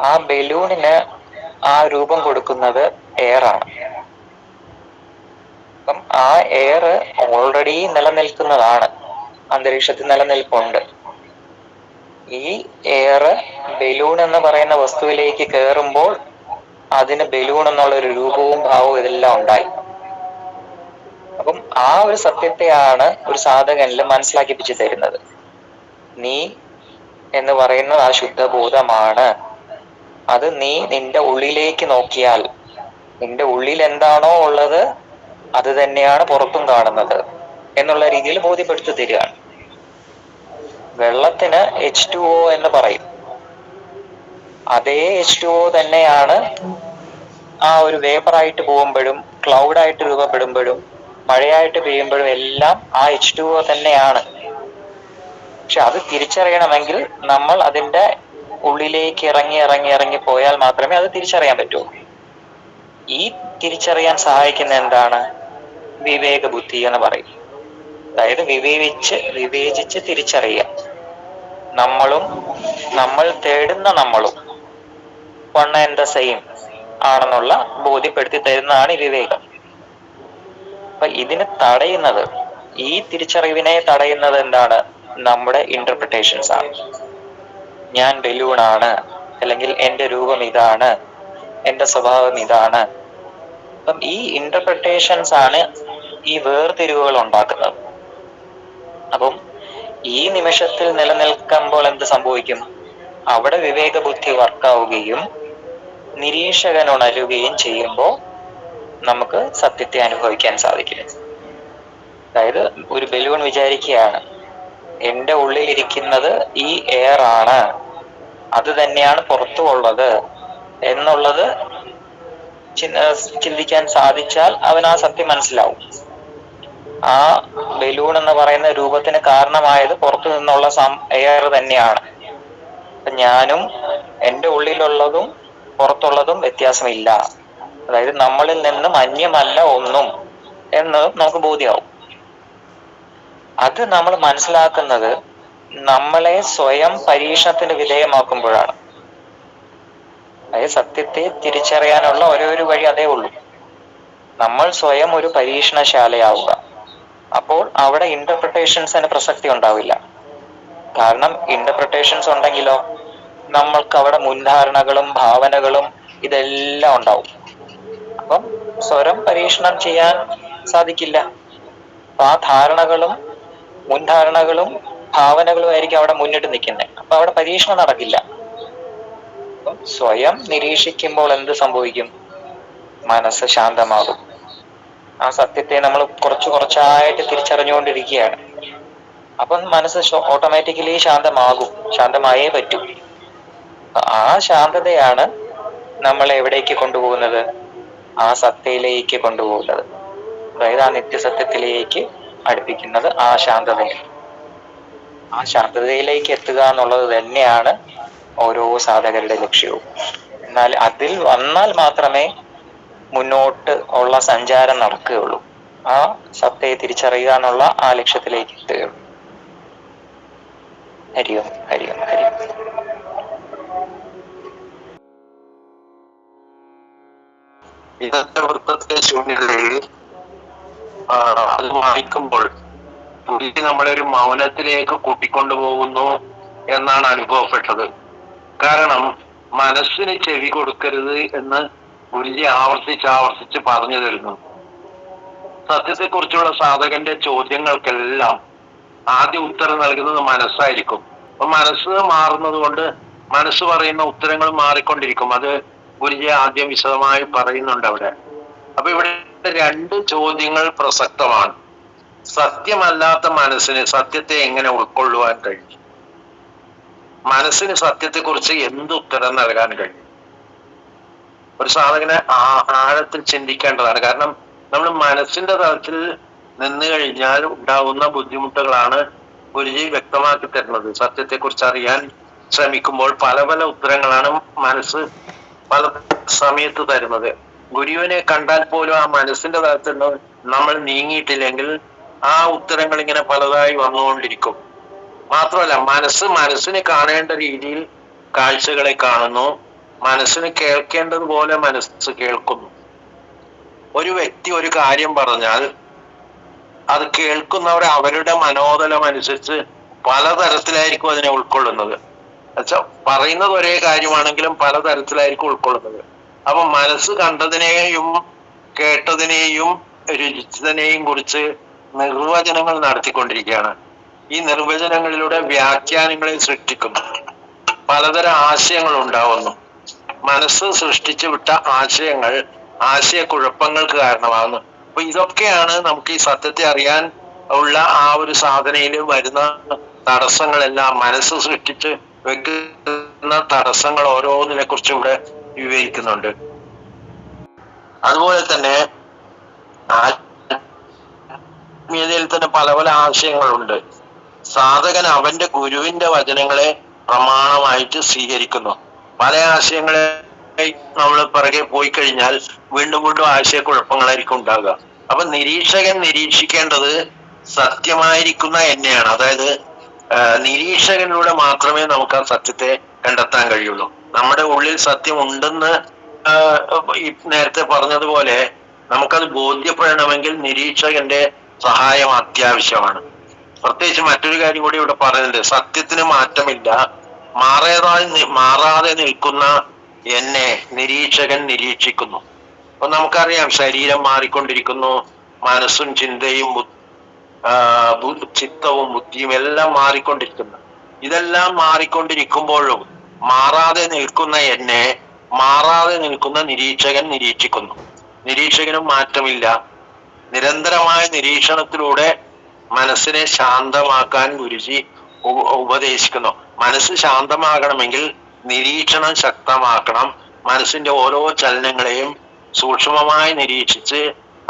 ആ ബലൂണിന് ആ രൂപം കൊടുക്കുന്നത് എയറാണ്. അപ്പം ആ എയർ ഓൾറെഡി നിലനിൽക്കുന്നതാണ്, അന്തരീക്ഷത്തിൽ നിലനിൽപ്പുണ്ട്. ഈ എയർ ബലൂൺ എന്ന് പറയുന്ന വസ്തുവിലേക്ക് കയറുമ്പോൾ അതിന് ബലൂൺ എന്നുള്ള ഒരു രൂപവും ഭാവവും ഇതെല്ലാം ഉണ്ടായി. അപ്പം ആ ഒരു സത്യത്തെയാണ് ഒരു സാധകനിൽ മനസ്സിലാക്കിപ്പിച്ചു തരുന്നത്. നീ എന്ന് പറയുന്നത് ആ ശുദ്ധബോധമാണ്. അത് നീ നിന്റെ ഉള്ളിലേക്ക് നോക്കിയാൽ നിന്റെ ഉള്ളിൽ എന്താണോ ഉള്ളത് അത് തന്നെയാണ് പുറത്തും കാണുന്നത് എന്നുള്ള രീതിയിൽ ബോധ്യപ്പെടുത്തി തരികയാണ്. വെള്ളത്തിന് H2O എന്ന് പറയും. അതേ H2O തന്നെയാണ് ആ ഒരു വേപ്പറായിട്ട് പോകുമ്പോഴും ക്ലൗഡായിട്ട് രൂപപ്പെടുമ്പോഴും മഴയായിട്ട് പെയ്യുമ്പോഴും എല്ലാം ആ H2O തന്നെയാണ്. പക്ഷെ അത് തിരിച്ചറിയണമെങ്കിൽ നമ്മൾ അതിന്റെ ഉള്ളിലേക്ക് ഇറങ്ങി പോയാൽ മാത്രമേ അത് തിരിച്ചറിയാൻ പറ്റൂ. ഈ തിരിച്ചറിയാൻ സഹായിക്കുന്ന എന്താണ്? വിവേക ബുദ്ധി എന്ന് പറയും. അതായത് വിവേചിച്ച് തിരിച്ചറിയുക. നമ്മളും നമ്മൾ തേടുന്ന നമ്മളും വൺ ആൻഡ് ദ സെയിം ആണെന്നുള്ള ബോധ്യപ്പെടുത്തി തരുന്നതാണ് ഈ വിവേകം. അപ്പൊ ഇതിന് തടയുന്നത്, ഈ തിരിച്ചറിവിനെ തടയുന്നത് എന്താണ്? നമ്മുടെ ഇന്റർപ്രിട്ടേഷൻസ് ആണ്. ഞാൻ ബലൂണാണ്, അല്ലെങ്കിൽ എന്റെ രൂപം ഇതാണ്, എന്റെ സ്വഭാവം ഇതാണ്, അപ്പം ഈ ഇന്റർപ്രിട്ടേഷൻസ് ആണ് ഈ വേർതിരിവുകൾ ഉണ്ടാക്കുന്നത്. അപ്പം ഈ നിമിഷത്തിൽ നിലനിൽക്കുമ്പോൾ എന്ത് സംഭവിക്കും? അവിടെ വിവേക ബുദ്ധി വർക്കാവുകയും നിരീക്ഷകൻ ഉണരുകയും ചെയ്യുമ്പോൾ നമുക്ക് സത്യത്തെ അനുഭവിക്കാൻ സാധിക്കും. അതായത് ഒരു ബലൂൺ വിചാരിക്കുകയാണ്, എൻ്റെ ഉള്ളിലിരിക്കുന്നത് ഈ എയർ ആണ്, അത് തന്നെയാണ് പുറത്തുമുള്ളത് എന്നുള്ളത് ചിന്തിക്കാൻ സാധിച്ചാൽ അവൻ ആ സത്യം മനസ്സിലാവും. ആ ബലൂൺ എന്ന് പറയുന്ന രൂപത്തിന് കാരണമായത് പുറത്തു നിന്നുള്ള എയർ തന്നെയാണ്. ഞാനും എൻ്റെ ഉള്ളിലുള്ളതും പുറത്തുള്ളതും വ്യത്യാസമില്ല, അതായത് നമ്മളിൽ നിന്നും അന്യമല്ല ഒന്നും എന്ന് നമുക്ക് ബോധ്യമാവും. അത് നമ്മൾ മനസ്സിലാക്കുന്നത് നമ്മളെ സ്വയം പരീക്ഷണത്തിന് വിധേയമാക്കുമ്പോഴാണ്. അതായത് സത്യത്തെ തിരിച്ചറിയാനുള്ള ഒരു വഴി അതേ ഉള്ളൂ, നമ്മൾ സ്വയം ഒരു പരീക്ഷണശാലയാവുക. അപ്പോൾ അവിടെ ഇന്റർപ്രിട്ടേഷൻസിന് പ്രസക്തി ഉണ്ടാവില്ല. കാരണം ഇന്റർപ്രിട്ടേഷൻസ് ഉണ്ടെങ്കിലോ നമ്മൾക്ക് അവിടെ മുൻധാരണകളും ഭാവനകളും ഇതെല്ലാം ഉണ്ടാവും. അപ്പം സ്വരം പരീക്ഷണം ചെയ്യാൻ സാധിക്കില്ല. അപ്പൊ ആ ധാരണകളും മുൻധാരണകളും ഭാവനകളും ആയിരിക്കും അവിടെ മുന്നിട്ട് നിൽക്കുന്നത്. അപ്പൊ അവിടെ പരീക്ഷണം നടക്കില്ല. അപ്പം സ്വയം നിരീക്ഷിക്കുമ്പോൾ എന്ത് സംഭവിക്കും? മനസ്സ് ശാന്തമാകും. ആ സത്യത്തെ നമ്മൾ കുറച്ചായിട്ട് തിരിച്ചറിഞ്ഞുകൊണ്ടിരിക്കുകയാണ്. അപ്പം മനസ്സ് ഓട്ടോമാറ്റിക്കലി ശാന്തമാകും, ശാന്തമായേ പറ്റൂ. ആ ശാന്തതയാണ് നമ്മളെ എവിടേക്ക് കൊണ്ടുപോകുന്നത്? ആ സത്തയിലേക്ക് കൊണ്ടുപോകുന്നത്. അതായത് ആ നിത്യസത്യത്തിലേക്ക് അടുപ്പിക്കുന്നത് ആ ശാന്തതയാണ്. ആ ശാന്തതയിലേക്ക് എത്തുക എന്നുള്ളത് തന്നെയാണ് ഓരോ സാധകരുടെ ലക്ഷ്യവും. എന്നാൽ അതിൽ വന്നാൽ മാത്രമേ മുന്നോട്ട് ഉള്ള സഞ്ചാരം നടക്കുകയുള്ളൂ. ആ സത്തയെ തിരിച്ചറിയുക എന്നുള്ള ആ ലക്ഷ്യത്തിലേക്ക് എത്തുകയുള്ളൂ. ഹരിയും ഹരിയും ഹരിയും. ഇന്നത്തെ വൃത്തത്തിലെ ശൂന്യതയിൽ അത് വായിക്കുമ്പോൾ പുള്ളി നമ്മളെ ഒരു മൗനത്തിലേക്ക് കൂട്ടിക്കൊണ്ടുപോകുന്നു എന്നാണ് അനുഭവപ്പെട്ടത്. കാരണം മനസ്സിന് ചെവി കൊടുക്കരുത് എന്ന് ഗുരുജി ആവർത്തിച്ച് പറഞ്ഞു തരുന്നു. സത്യത്തെക്കുറിച്ചുള്ള സാധകന്റെ ചോദ്യങ്ങൾക്കെല്ലാം ആദ്യ ഉത്തരം നൽകുന്നത് മനസ്സായിരിക്കും. അപ്പൊ മനസ്സ് മാറുന്നത് കൊണ്ട് മനസ്സ് പറയുന്ന ഉത്തരങ്ങൾ മാറിക്കൊണ്ടിരിക്കും. അത് ഗുരുജി ആദ്യം വിശദമായി പറയുന്നുണ്ട് അവിടെ. അപ്പൊ ഇവിടെ രണ്ട് ചോദ്യങ്ങൾ പ്രസക്തമാണ്. സത്യമല്ലാത്ത മനസ്സിന് സത്യത്തെ എങ്ങനെ ഉൾക്കൊള്ളുവാൻ കഴിയും? മനസ്സിന് സത്യത്തെക്കുറിച്ച് എന്ത് ഉത്തരം നൽകാൻ കഴിയും? ഒരു സാധകനെ ആഴത്തിൽ ചിന്തിക്കേണ്ടതാണ്. കാരണം നമ്മൾ മനസ്സിന്റെ തലത്തിൽ നിന്ന് കഴിഞ്ഞാൽ ഉണ്ടാകുന്ന ബുദ്ധിമുട്ടുകളാണ് ഗുരുജി വ്യക്തമാക്കി തരുന്നത്. സത്യത്തെക്കുറിച്ച് അറിയാൻ ശ്രമിക്കുമ്പോൾ പല ഉത്തരങ്ങളാണ് മനസ്സ് പല സമയത്ത് തരുന്നത്. ഗുരുവിനെ കണ്ടാൽ പോലും ആ മനസ്സിന്റെ തലത്തിൽ നമ്മൾ നീങ്ങിയിട്ടില്ലെങ്കിൽ ആ ഉത്തരങ്ങൾ ഇങ്ങനെ പലതായി വന്നുകൊണ്ടിരിക്കും. മാത്രമല്ല മനസ്സിന് കാണേണ്ട രീതിയിൽ കാഴ്ചകളെ കാണുന്നു, മനസ്സിന് കേൾക്കേണ്ടതുപോലെ മനസ്സ് കേൾക്കുന്നു. ഒരു വ്യക്തി ഒരു കാര്യം പറഞ്ഞാൽ അത് കേൾക്കുന്നവർ അവരുടെ മനോതലം അനുസരിച്ച് പലതരത്തിലായിരിക്കും അതിനെ ഉൾക്കൊള്ളുന്നത്. എന്നുവെച്ചാൽ പറയുന്നത് ഒരേ കാര്യമാണെങ്കിലും പലതരത്തിലായിരിക്കും ഉൾക്കൊള്ളുന്നത്. അപ്പൊ മനസ്സ് കണ്ടതിനെയും കേട്ടതിനെയും രുചിച്ചതിനെയും കുറിച്ച് നിർവചനങ്ങൾ നടത്തിക്കൊണ്ടിരിക്കുകയാണ്. ഈ നിർവചനങ്ങളിലൂടെ വ്യാഖ്യാനങ്ങളെ സൃഷ്ടിക്കുന്നു, പലതരം ആശയങ്ങൾ ഉണ്ടാവുന്നു. മനസ്സ് സൃഷ്ടിച്ചു വിട്ട ആശയങ്ങൾ ആശയക്കുഴപ്പങ്ങൾക്ക് കാരണമാകുന്നു. അപ്പൊ ഇതൊക്കെയാണ് നമുക്ക് ഈ സത്യത്തെ അറിയാൻ ഉള്ള ആ ഒരു സാധനയിൽ വരുന്ന തടസ്സങ്ങളെല്ലാം. മനസ്സ് സൃഷ്ടിച്ച് വെക്കുന്ന തടസ്സങ്ങൾ ഓരോന്നിനെ കുറിച്ച് ഇവിടെ വിവരിക്കുന്നുണ്ട്. അതുപോലെ തന്നെ ആത്മീയതയിൽ തന്നെ പല ആശയങ്ങളുണ്ട്. സാധകൻ അവന്റെ ഗുരുവിന്റെ വചനങ്ങളെ പ്രമാണമായിട്ട് സ്വീകരിക്കുന്നു. പല ആശയങ്ങളെ നമ്മൾ പിറകെ പോയി കഴിഞ്ഞാൽ വീണ്ടും ആശയക്കുഴപ്പങ്ങളായിരിക്കും ഉണ്ടാകുക. അപ്പൊ നിരീക്ഷകൻ നിരീക്ഷിക്കേണ്ടത് സത്യമായിരിക്കുന്ന എന്നെയാണ്. അതായത് നിരീക്ഷകനിലൂടെ മാത്രമേ നമുക്ക് ആ സത്യത്തെ കണ്ടെത്താൻ കഴിയുള്ളൂ. നമ്മുടെ ഉള്ളിൽ സത്യം ഉണ്ടെന്ന് ഈ നേരത്തെ പറഞ്ഞതുപോലെ നമുക്കത് ബോധ്യപ്പെടണമെങ്കിൽ നിരീക്ഷകന്റെ സഹായം അത്യാവശ്യമാണ്. പ്രത്യേകിച്ച് മറ്റൊരു കാര്യം കൂടി ഇവിടെ പറയുന്നുണ്ട്. സത്യത്തിന് മാറ്റമില്ല, മാറാതെ നിൽക്കുന്ന എന്നെ നിരീക്ഷകൻ നിരീക്ഷിക്കുന്നു. അപ്പൊ നമുക്കറിയാം ശരീരം മാറിക്കൊണ്ടിരിക്കുന്നു, മനസ്സും ചിന്തയും ചിത്തവും ബുദ്ധിയും എല്ലാം മാറിക്കൊണ്ടിരിക്കുന്നു. ഇതെല്ലാം മാറിക്കൊണ്ടിരിക്കുമ്പോഴും മാറാതെ നിൽക്കുന്ന എന്നെ മാറാതെ നിൽക്കുന്ന നിരീക്ഷകൻ നിരീക്ഷിക്കുന്നു. നിരീക്ഷകനും മാറ്റമില്ല. നിരന്തരമായ നിരീക്ഷണത്തിലൂടെ മനസ്സിനെ ശാന്തമാക്കാൻ ഗുരുജി ഉപദേശിക്കുന്നു. മനസ്സ് ശാന്തമാകണമെങ്കിൽ നിരീക്ഷണം ശക്തമാക്കണം. മനസ്സിന്റെ ഓരോ ചലനങ്ങളെയും സൂക്ഷ്മമായി നിരീക്ഷിച്ച്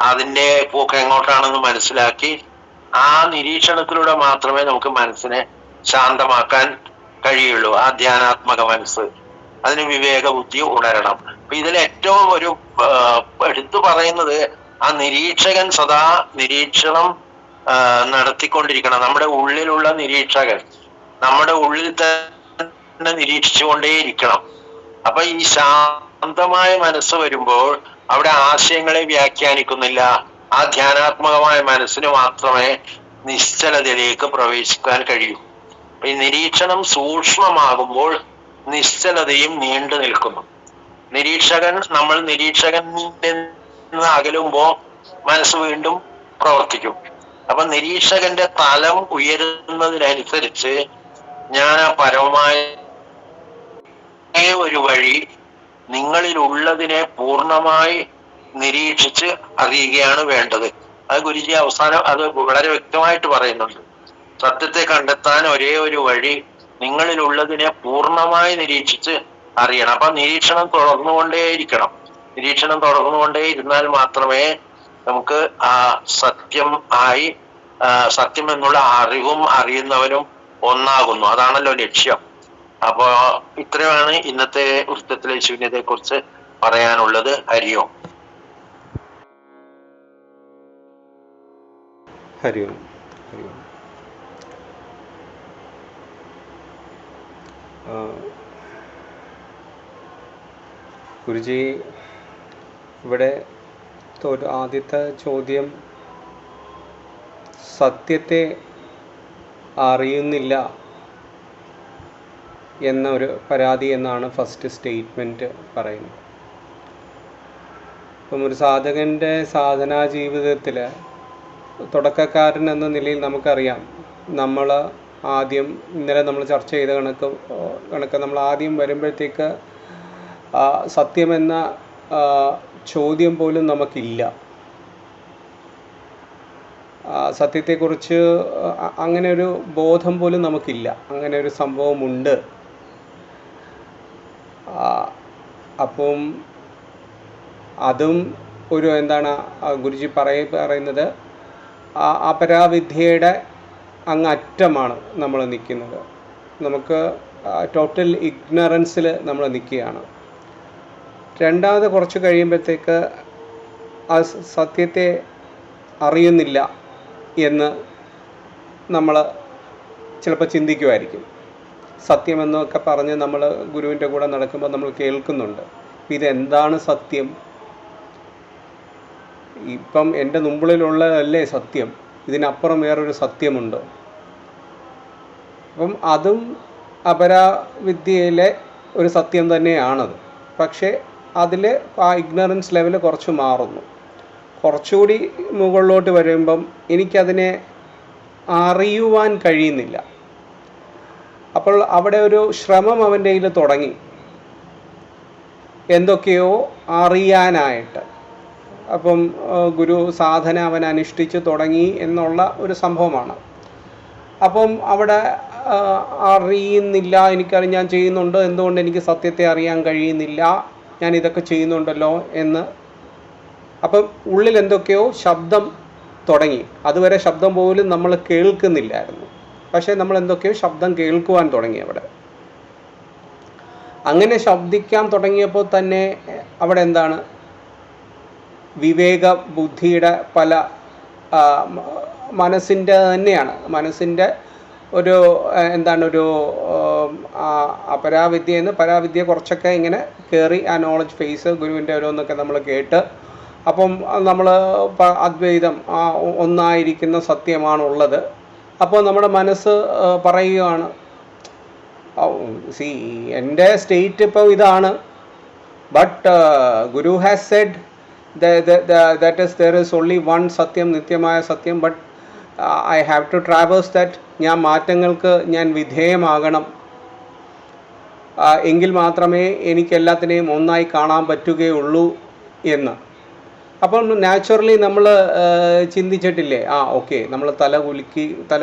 അതിന്റെ പോക്ക് എങ്ങോട്ടാണെന്ന് മനസ്സിലാക്കി ആ നിരീക്ഷണത്തിലൂടെ മാത്രമേ നമുക്ക് മനസ്സിനെ ശാന്തമാക്കാൻ കഴിയുള്ളൂ. ആ ധ്യാനാത്മക മനസ്സ്, അതിന് വിവേക ബുദ്ധി ഉണരണം. അപ്പൊ ഇതിൽ ഏറ്റവും ഒരു എടുത്തു പറയുന്നത് ആ നിരീക്ഷകൻ സദാ നിരീക്ഷണം നടത്തിക്കൊണ്ടിരിക്കണം. നമ്മുടെ ഉള്ളിലുള്ള നിരീക്ഷകൻ നമ്മുടെ ഉള്ളിൽ തന്നെ നിരീക്ഷിച്ചുകൊണ്ടേയിരിക്കണം. അപ്പൊ ഈ ശാന്തമായ മനസ്സ് വരുമ്പോൾ അവിടെ ആശയങ്ങളെ വ്യാഖ്യാനിക്കുന്നില്ല. ആ ധ്യാനാത്മകമായ മനസ്സിന് മാത്രമേ നിശ്ചലതയിലേക്ക് പ്രവേശിക്കാൻ കഴിയൂ. ഈ നിരീക്ഷണം സൂക്ഷ്മമാകുമ്പോൾ നിശ്ചലതയും നീണ്ടു നിൽക്കുന്നു. നമ്മൾ നിരീക്ഷകനിൽ നിന്ന് അകലുമ്പോ മനസ്സ് വീണ്ടും പ്രവർത്തിക്കും. അപ്പൊ നിരീക്ഷകന്റെ തലം ഉയരുന്നതിനനുസരിച്ച് ഞാൻ ആ പരമമായ ഒരു വഴി നിങ്ങളിൽ ഉള്ളതിനെ പൂർണ്ണമായി നിരീക്ഷിച്ച് അറിയുകയാണ് വേണ്ടത്. അത് ഗുരുജി അവസാനം അത് വളരെ വ്യക്തമായിട്ട് പറയുന്നുണ്ട്. സത്യത്തെ കണ്ടെത്താൻ ഒരേ ഒരു വഴി നിങ്ങളിൽ ഉള്ളതിനെ പൂർണ്ണമായി നിരീക്ഷിച്ച് അറിയണം. അപ്പൊ നിരീക്ഷണം തുടർന്നുകൊണ്ടേയിരിക്കണം. നിരീക്ഷണം തുടർന്നുകൊണ്ടേ ഇരുന്നാൽ മാത്രമേ നമുക്ക് ആ സത്യം എന്നുള്ള അറിവും അറിയുന്നവനും ഒന്നാകുന്നു. അതാണല്ലോ ലക്ഷ്യം. അപ്പോ ഇത്രയാണ് ഇന്നത്തെ വൃത്തത്തിലെ ശൂന്യതയെ കുറിച്ച് പറയാനുള്ളത്. ഹരിയോം. ഹരിയോം. ഹരിയോം. ഗുരുജി, ഇവിടെ ആദ്യത്തെ ചോദ്യം സത്യത്തെ അറിയുന്നില്ല എന്നൊരു പരാതി എന്നാണ് ഫസ്റ്റ് സ്റ്റേറ്റ്മെൻറ്റ് പറയുന്നത്. ഇപ്പം ഒരു സാധകൻ്റെ സാധനാ ജീവിതത്തിൽ തുടക്കക്കാരൻ എന്ന നിലയിൽ നമുക്കറിയാം, നമ്മൾ ആദ്യം ഇന്നലെ നമ്മൾ ചർച്ച ചെയ്ത കണക്ക് നമ്മൾ ആദ്യം വരുമ്പോഴത്തേക്ക് സത്യമെന്ന ചോദ്യം പോലും നമുക്കില്ല. സത്യത്തെക്കുറിച്ച് അങ്ങനെ ഒരു ബോധം പോലും നമുക്കില്ല, അങ്ങനെ ഒരു സംഭവമുണ്ട്. അപ്പം അതും ഒരു ഗുരുജി പറയുന്നത് അപരാവിദ്യയുടെ അങ്ങറ്റമാണ് നമ്മൾ നിൽക്കുന്നത്. നമുക്ക് ടോട്ടൽ ഇഗ്നറൻസിൽ നമ്മൾ നിൽക്കുകയാണ്. രണ്ടാമത് കുറച്ച് കഴിയുമ്പോഴത്തേക്ക് ആ സത്യത്തെ അറിയുന്നില്ല എന്ന് നമ്മൾ ചിലപ്പോൾ ചിന്തിക്കുമായിരിക്കും. സത്യമെന്നൊക്കെ പറഞ്ഞ് നമ്മൾ ഗുരുവിൻ്റെ കൂടെ നടക്കുമ്പോൾ നമ്മൾ കേൾക്കുന്നുണ്ട്, ഇതെന്താണ് സത്യം? ഇപ്പം എൻ്റെ മുമ്പിലുള്ളതല്ലേ സത്യം, ഇതിനപ്പുറം വേറൊരു സത്യമുണ്ടോ? അപ്പം അതും അപരാവിദ്യയിലെ ഒരു സത്യം തന്നെയാണത്. പക്ഷേ അതിൽ ആ ഇഗ്നറൻസ് ലെവൽ കുറച്ച് മാറുന്നു. കുറച്ചുകൂടി മുകളിലോട്ട് വരുമ്പം എനിക്കതിനെ അറിയുവാൻ കഴിയുന്നില്ല. അപ്പോൾ അവിടെ ഒരു ശ്രമം അവൻ്റെ കയ്യിൽ തുടങ്ങി, എന്തൊക്കെയോ അറിയാനായിട്ട്. അപ്പം ഗുരു സാധന അവൻ അനുഷ്ഠിച്ച് തുടങ്ങി എന്നുള്ള ഒരു സംഭവമാണ്. അപ്പം അവിടെ അറിയുന്നില്ല, ഞാൻ ചെയ്യുന്നുണ്ട്, എന്തുകൊണ്ട് എനിക്ക് സത്യത്തെ അറിയാൻ കഴിയുന്നില്ല, ഞാൻ ഇതൊക്കെ ചെയ്യുന്നുണ്ടല്ലോ എന്ന്. അപ്പം ഉള്ളിൽ എന്തൊക്കെയോ ശബ്ദം തുടങ്ങി. അതുവരെ ശബ്ദം പോലും നമ്മൾ കേൾക്കുന്നില്ലായിരുന്നു, പക്ഷേ നമ്മൾ എന്തൊക്കെയോ ശബ്ദം കേൾക്കുവാൻ തുടങ്ങി അവിടെ. അങ്ങനെ ശബ്ദിക്കാൻ തുടങ്ങിയപ്പോൾ തന്നെ അവിടെ വിവേക ബുദ്ധിയുടെ പല മനസ്സിൻ്റെ തന്നെയാണ്, മനസ്സിൻ്റെ ഒരു ഒരു അപരാവിദ്യയെന്ന് പരാവിദ്യ കുറച്ചൊക്കെ ഇങ്ങനെ കയറി ആ നോളജ് ഫേസ് ഗുരുവിൻ്റെ ഓരോന്നൊക്കെ നമ്മൾ കേട്ട്, അപ്പം നമ്മൾ അദ്വൈതം ആ ഒന്നായിരിക്കുന്ന സത്യമാണുള്ളത്. അപ്പോൾ നമ്മുടെ മനസ്സ് പറയുകയാണ്, എൻ്റെ സ്റ്റേറ്റ് ഇപ്പോൾ ഇതാണ്, but guru has said that is there is only one സത്യം, നിത്യമായ സത്യം. But I have to traverse that. ഞാൻ മാറ്റങ്ങൾക്ക് ഞാൻ വിധേയമാകണം. എങ്കിൽ മാത്രമേ എനിക്കെല്ലാത്തിനെയും ഒന്നായി കാണാൻ പറ്റുകയുള്ളൂ എന്ന്. അപ്പം നാച്ചുറലി നമ്മൾ ചിന്തിച്ചിട്ടില്ലേ, ഓക്കെ, നമ്മൾ തല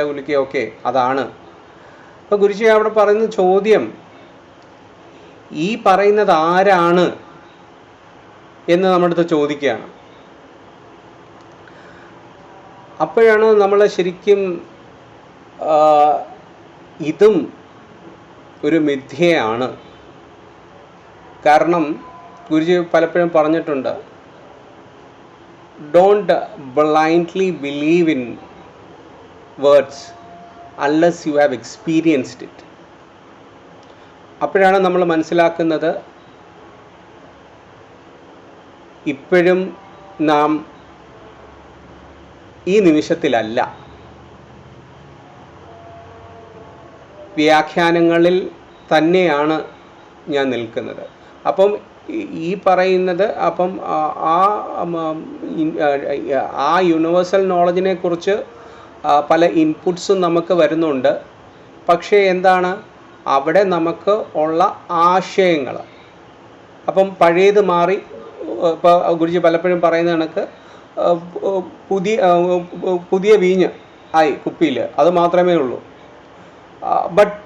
കുലുക്കി ഓക്കെ അതാണ്. അപ്പോൾ ഗുരുജി അവിടെ പറയുന്ന ചോദ്യം, ഈ പറയുന്നത് ആരാണ് എന്ന് നമ്മുടെ അടുത്ത് ചോദിക്കുകയാണ്. അപ്പോഴാണ് നമ്മൾ ശരിക്കും ഇതും ഒരു മിഥ്യയാണ്. കാരണം ഗുരുജി പലപ്പോഴും പറഞ്ഞിട്ടുണ്ട്, don't blindly believe in words unless you have experienced it. അപ്പോഴാണ് നമ്മൾ മനസ്സിലാക്കുന്നത് ഇപ്പോഴും നാം ഈ നിമിഷത്തിലല്ല, വ്യാഖ്യാനങ്ങളിൽ തന്നെയാണ് ഞാൻ നിൽക്കുന്നത്. അപ്പം ഈ പറയുന്നത്, അപ്പം ആ യൂണിവേഴ്സൽ നോളജിനെ കുറിച്ച് പല ഇൻപുട്സും നമുക്ക് വരുന്നുണ്ട്. പക്ഷേ എന്താണ് അവിടെ നമുക്ക് ഉള്ള ആശയങ്ങൾ. അപ്പം പഴയത് മാറി, ഇപ്പോൾ ഗുരുജി പലപ്പോഴും പറയുന്ന കണക്ക് പുതിയ വീഞ്ഞ് ആയി കുപ്പിയിൽ, അത് മാത്രമേ ഉള്ളൂ. ബട്ട്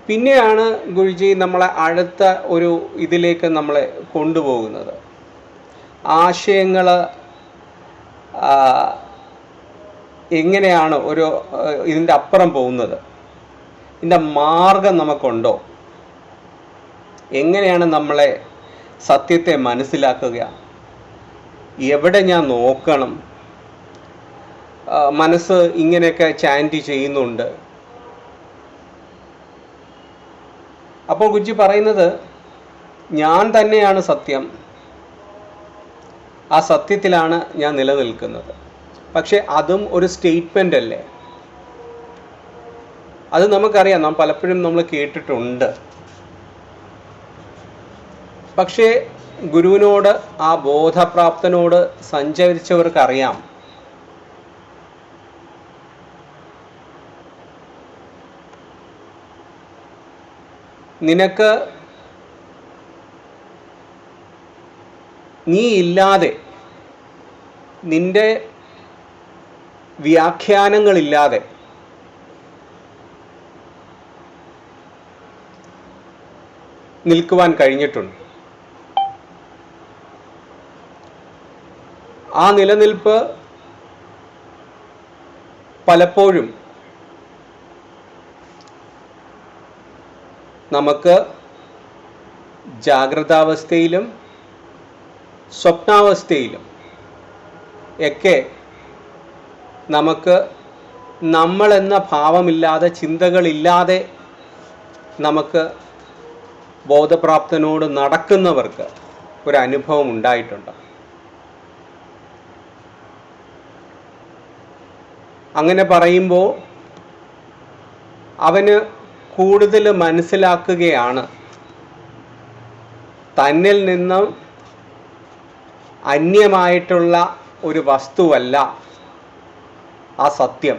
പിന്നെയാണ് ഗുരുജി നമ്മളെ അടുത്ത ഒരു ഇതിലേക്ക് നമ്മളെ കൊണ്ടുപോകുന്നത്. ആശയങ്ങൾ എങ്ങനെയാണ് ഇതിൻ്റെ അപ്പുറം പോകുന്നത്, ഇതിൻ്റെ മാർഗം നമുക്കുണ്ടോ, എങ്ങനെയാണ് നമ്മളെ സത്യത്തെ മനസ്സിലാക്കുക, എവിടെ ഞാൻ നോക്കണം, മനസ്സ് ഇങ്ങനെയൊക്കെ ചാൻറ്റ് ചെയ്യുന്നുണ്ട്. അപ്പോൾ ഗുരുജി പറയുന്നത്, ഞാൻ തന്നെയാണ് സത്യം, ആ സത്യത്തിലാണ് ഞാൻ നിലനിൽക്കുന്നത്. പക്ഷെ അതും ഒരു സ്റ്റേറ്റ്മെൻ്റ് അല്ലേ? അത് നമുക്കറിയാം, നാം പലപ്പോഴും നമ്മൾ കേട്ടിട്ടുണ്ട്. പക്ഷേ ഗുരുവിനോട്, ആ ബോധപ്രാപ്തനോട് സഞ്ചരിച്ചവർക്കറിയാം നിനക്ക് നീ ഇല്ലാതെ, നിന്റെ വ്യാഖ്യാനങ്ങളില്ലാതെ നിൽക്കുവാൻ കഴിഞ്ഞിട്ടുണ്ട്. ആ നിലനിൽപ്പ് പലപ്പോഴും നമുക്ക് ജാഗ്രതാവസ്ഥയിലും സ്വപ്നാവസ്ഥയിലും ഒക്കെ നമുക്ക് നമ്മളെന്ന ഭാവമില്ലാതെ, ചിന്തകളില്ലാതെ നമുക്ക് ബോധപ്രാപ്തനോട് നടക്കുന്നവർക്ക് ഒരു അനുഭവം ഉണ്ടായിട്ടുണ്ട്. അങ്ങനെ പറയുമ്പോൾ അവന് കൂടുതൽ മനസ്സിലാക്കുകയാണ് തന്നിൽ നിന്നും അന്യമായിട്ടുള്ള ഒരു വസ്തുവല്ല ആ സത്യം.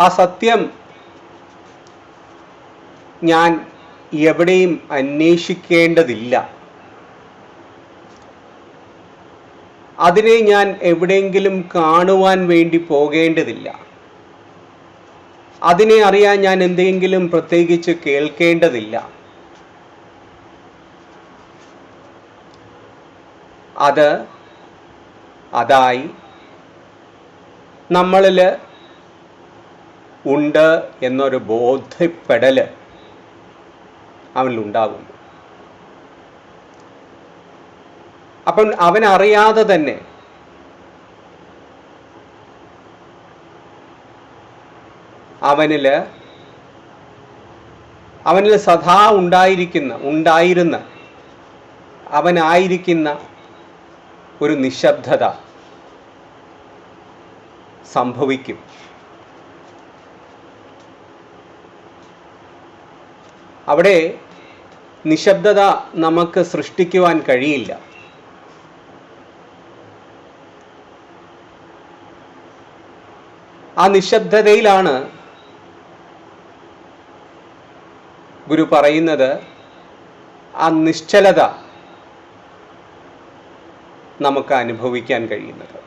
ആ സത്യം ഞാൻ എവിടെയും അന്വേഷിക്കേണ്ടതില്ല, അതിനെ ഞാൻ എവിടെയെങ്കിലും കാണുവാൻ വേണ്ടി പോകേണ്ടതില്ല, അതിനെ അറിയാൻ ഞാൻ എന്തെങ്കിലും പ്രത്യേകിച്ച് കേൾക്കേണ്ടതില്ല. അതായി നമ്മളിൽ ഉണ്ട് എന്നൊരു ബോധ്യപ്പെടൽ അവനിലുണ്ടാകുന്നു. അപ്പം അവനറിയാതെ തന്നെ അവനിൽ സദാ ഉണ്ടായിരുന്ന അവനായിരിക്കുന്ന ഒരു നിശബ്ദത സംഭവിക്കും. അവിടെ നിശബ്ദത നമുക്ക് സൃഷ്ടിക്കുവാൻ കഴിയില്ല. ആ നിശബ്ദതയിലാണ് ഗുരു പറയുന്നത്, ആ നിശ്ചലത നമുക്ക് അനുഭവിക്കാൻ കഴിയുന്നത്.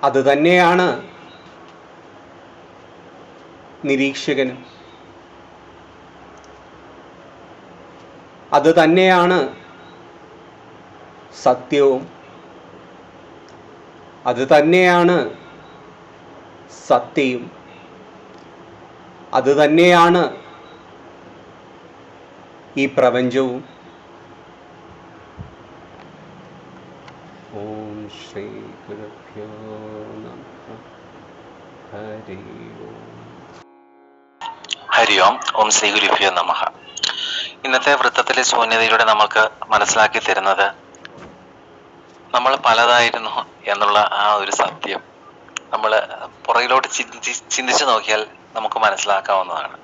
അത് തന്നെയാണ് നിരീക്ഷകനും, അത് തന്നെയാണ് സത്യവും, അത് തന്നെയാണ് സത്യയും, അത് തന്നെയാണ് ഈ പ്രപഞ്ചവും. ഓം ശ്രീ ഗുരുഭ്യോ നമഃ. ഹരി ഓം. ഹരി ഓം. ഓം ശ്രീ ഗുരുഭ്യോ നമഃ. ഇന്നത്തെ വൃത്തത്തിലെ ശൂന്യതയിലൂടെ നമുക്ക് മനസ്സിലാക്കി തരുന്നത് നമ്മൾ പലതായിരുന്നു എന്നുള്ള ആ ഒരു സത്യം നമ്മൾ പുറകിലോട്ട് ചിന്തിച്ചു നോക്കിയാൽ നമുക്ക് മനസ്സിലാക്കാവുന്നതാണ്.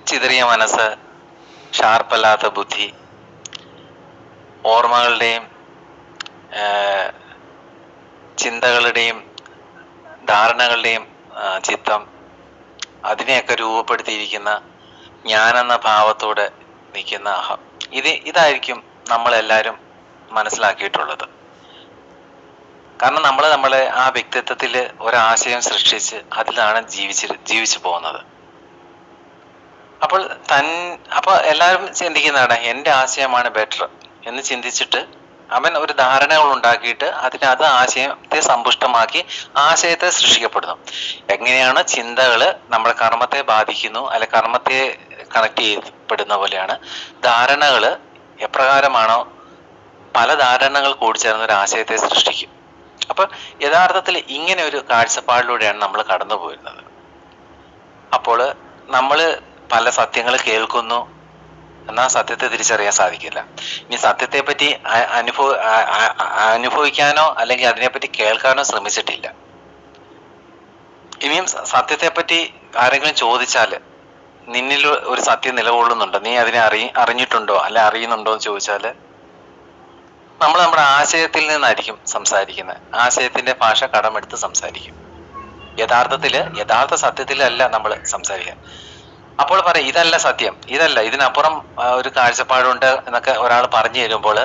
ചിതറിയ മനസ്സ്, ഷാർപ്പല്ലാത്ത ബുദ്ധി, ഓർമ്മകളുടെയും ചിന്തകളുടെയും ധാരണകളുടെയും ചിത്തം, അതിനെയൊക്കെ രൂപപ്പെടുത്തിയിരിക്കുന്ന ഞാനെന്ന ഭാവത്തോടെ നിൽക്കുന്ന അഹം, ഇതായിരിക്കും നമ്മളെല്ലാവരും മനസ്സിലാക്കിയിട്ടുള്ളത്. കാരണം നമ്മളെ ആ വ്യക്തിത്വത്തിൽ ഒരാശയം സൃഷ്ടിച്ച് അതിലാണ് ജീവിച്ചു പോകുന്നത്. അപ്പോൾ എല്ലാവരും ചിന്തിക്കുന്നതാണ് എൻ്റെ ആശയമാണ് ബെറ്റർ എന്ന് ചിന്തിച്ചിട്ട് അവൻ ഒരു ധാരണകൾ ഉണ്ടാക്കിയിട്ട് അത് ആശയത്തെ സമ്പുഷ്ടമാക്കി ആശയത്തെ സൃഷ്ടിക്കപ്പെടുന്നു. എങ്ങനെയാണ് ചിന്തകൾ നമ്മുടെ കർമ്മത്തെ ബാധിക്കുന്നു, അല്ലെ കർമ്മത്തെ കണക്ട് ചെയ്യപ്പെടുന്ന പോലെയാണ് ധാരണകൾ എപ്രകാരമാണോ പല ധാരണകൾ കൂടിച്ചേർന്ന ഒരു ആശയത്തെ സൃഷ്ടിക്കും. അപ്പൊ യഥാർത്ഥത്തിൽ ഇങ്ങനെ ഒരു കാഴ്ചപ്പാടിലൂടെയാണ് നമ്മൾ കടന്നു പോരുന്നത്. അപ്പോൾ നമ്മൾ പല സത്യങ്ങൾ കേൾക്കുന്നു, എന്നാൽ സത്യത്തെ തിരിച്ചറിയാൻ സാധിക്കില്ല. ഇനി സത്യത്തെ പറ്റി അനുഭവിക്കാനോ അല്ലെങ്കിൽ അതിനെപ്പറ്റി കേൾക്കാനോ ശ്രമിച്ചിട്ടില്ല. ഇനിയും സത്യത്തെ പറ്റി ആരെങ്കിലും ചോദിച്ചാൽ നിന്നിൽ ഒരു സത്യം നിലകൊള്ളുന്നുണ്ടോ, നീ അതിനെ അറിഞ്ഞിട്ടുണ്ടോ അല്ലെ അറിയുന്നുണ്ടോ എന്ന് ചോദിച്ചാൽ നമ്മൾ നമ്മുടെ ആശയത്തിൽ നിന്നായിരിക്കും സംസാരിക്കുന്നത്. ആശയത്തിന്റെ ഭാഷ കടമെടുത്ത് സംസാരിക്കും. യഥാർത്ഥ സത്യത്തിലല്ല നമ്മൾ സംസാരിക്കുക. അപ്പോൾ പറയും ഇതല്ല സത്യം, ഇതല്ല, ഇതിനപ്പുറം ഒരു കാഴ്ചപ്പാടുണ്ട് എന്നൊക്കെ ഒരാൾ പറഞ്ഞു തരുമ്പോൾ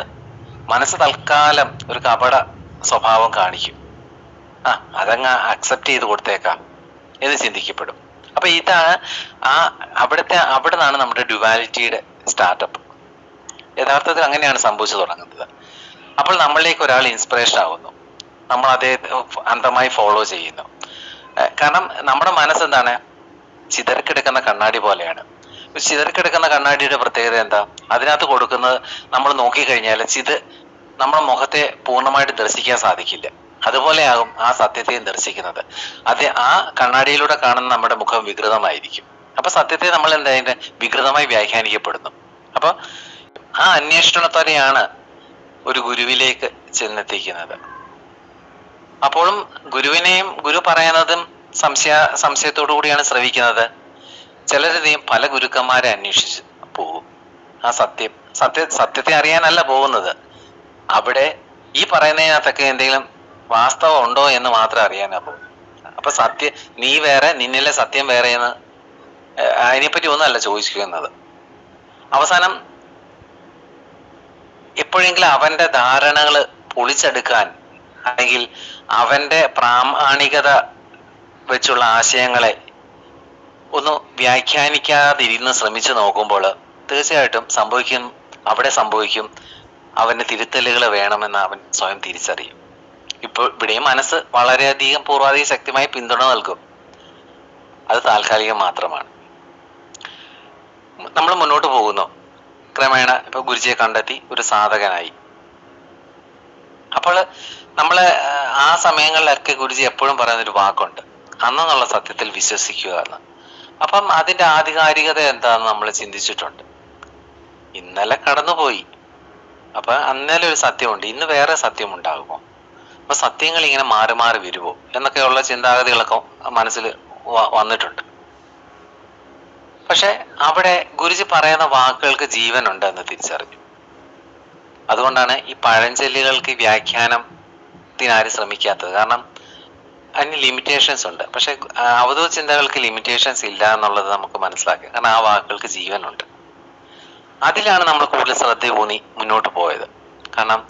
മനസ്സ് തൽക്കാലം ഒരു കപട സ്വഭാവം കാണിക്കും. അതങ്ങ് അക്സെപ്റ്റ് ചെയ്ത് കൊടുത്തേക്കാം എന്ന് ചിന്തിക്കപ്പെടും. അപ്പൊ ഇതാണ് അവിടെ നിന്നാണ് നമ്മുടെ ഡ്യുവാലിറ്റിയുടെ സ്റ്റാർട്ടപ്പ്. യഥാർത്ഥത്തിൽ അങ്ങനെയാണ് സംഭവിച്ചു തുടങ്ങുന്നത്. അപ്പോൾ നമ്മളിലേക്ക് ഒരാൾ ഇൻസ്പിറേഷൻ ആവുന്നു, നമ്മൾ അതേ അന്ധമായി ഫോളോ ചെയ്യുന്നു. കാരണം നമ്മുടെ മനസ്സെന്താണ്, ചിതറിക്കിടക്കുന്ന കണ്ണാടി പോലെയാണ്. ചിതറിക്കിടക്കുന്ന കണ്ണാടിയുടെ പ്രത്യേകത എന്താ? അതിനകത്ത് കൊടുക്കുന്നത് നമ്മൾ നോക്കിക്കഴിഞ്ഞാൽ നമ്മുടെ മുഖത്തെ പൂർണ്ണമായിട്ട് ദർശിക്കാൻ സാധിക്കില്ല. അതുപോലെയാകും ആ സത്യത്തെയും ദർശിക്കുന്നത്. ആ കണ്ണാടിയിലൂടെ കാണുന്ന നമ്മുടെ മുഖം വികൃതമായിരിക്കും. അപ്പൊ സത്യത്തെ നമ്മൾ എന്താ വികൃതമായി വ്യാഖ്യാനിക്കപ്പെടുന്നു. അപ്പൊ ആ അന്വേഷണത്തോടെയാണ് ഒരു ഗുരുവിലേക്ക് ചെന്നെത്തിക്കുന്നത്. അപ്പോഴും ഗുരു പറയുന്നതും സംശയത്തോടു കൂടിയാണ് ശ്രവിക്കുന്നത്. ചിലരതയും പല ഗുരുക്കന്മാരെ അന്വേഷിച്ച് പോകും. ആ സത്യത്തെ അറിയാനല്ല പോകുന്നത്, അവിടെ ഈ പറയുന്നതിനകത്തൊക്കെ എന്തെങ്കിലും വാസ്തവം ഉണ്ടോ എന്ന് മാത്രം അറിയാനാ പോകും. അപ്പൊ നീ വേറെ, നിന്നിലെ സത്യം വേറെ എന്ന് അതിനെപ്പറ്റി ഒന്നല്ല ചോദിക്കുന്നത്. അവസാനം എപ്പോഴെങ്കിലും അവന്റെ ധാരണകൾ പൊളിച്ചെടുക്കാൻ അല്ലെങ്കിൽ അവന്റെ പ്രാമാണികത വെച്ചുള്ള ആശയങ്ങളെ ഒന്ന് വ്യാഖ്യാനിക്കാതിരുന്ന് ശ്രമിച്ചു നോക്കുമ്പോൾ തീർച്ചയായിട്ടും അവിടെ സംഭവിക്കും അവന് തിരുത്തലുകൾ വേണമെന്ന് അവൻ സ്വയം തിരിച്ചറിയും. ഇവിടെയും മനസ്സ് വളരെയധികം പൂർവാധിക ശക്തിമായി പിന്തുണ നൽകും. അത് താൽക്കാലികം മാത്രമാണ്. നമ്മൾ മുന്നോട്ട് പോകുന്നു. ക്രമേണ ഇപ്പൊ ഗുരുജിയെ കണ്ടെത്തി ഒരു സാധകനായി. അപ്പോൾ നമ്മള് ആ സമയങ്ങളിലൊക്കെ ഗുരുജി എപ്പോഴും പറയുന്നൊരു വാക്കുണ്ട്, അന്നുള്ള സത്യത്തിൽ വിശ്വസിക്കുക എന്ന്. അപ്പം അതിന്റെ ആധികാരികത എന്താണെന്ന് നമ്മൾ ചിന്തിച്ചിട്ടുണ്ട്. ഇന്നലെ കടന്നുപോയി, അപ്പൊ അന്നലെ ഒരു സത്യമുണ്ട്, ഇന്ന് വേറെ സത്യം ഉണ്ടാകുമോ? അപ്പൊ സത്യങ്ങൾ ഇങ്ങനെ മാറി മാറി വരുമോ എന്നൊക്കെയുള്ള ചിന്താഗതികളൊക്കെ മനസ്സിൽ വന്നിട്ടുണ്ട്. പക്ഷെ അവിടെ ഗുരുജി പറയുന്ന വാക്കുകൾക്ക് ജീവനുണ്ട് എന്ന് തിരിച്ചറിഞ്ഞു. അതുകൊണ്ടാണ് ഈ പഴഞ്ചൊല്ലുകൾക്ക് വ്യാഖ്യാനത്തിനാരും ശ്രമിക്കാത്തത്. കാരണം അതിന് ലിമിറ്റേഷൻസ് ഉണ്ട്. പക്ഷെ അവധൂത ചിന്തകൾക്ക് ലിമിറ്റേഷൻസ് ഇല്ല എന്നുള്ളത് നമുക്ക് മനസ്സിലാക്കുക. കാരണം ആ വാക്കുകൾക്ക് ജീവനുണ്ട്. അതിലാണ് നമ്മൾ കൂടുതൽ ശ്രദ്ധ ഊന്നി മുന്നോട്ട് പോയത്. കാരണം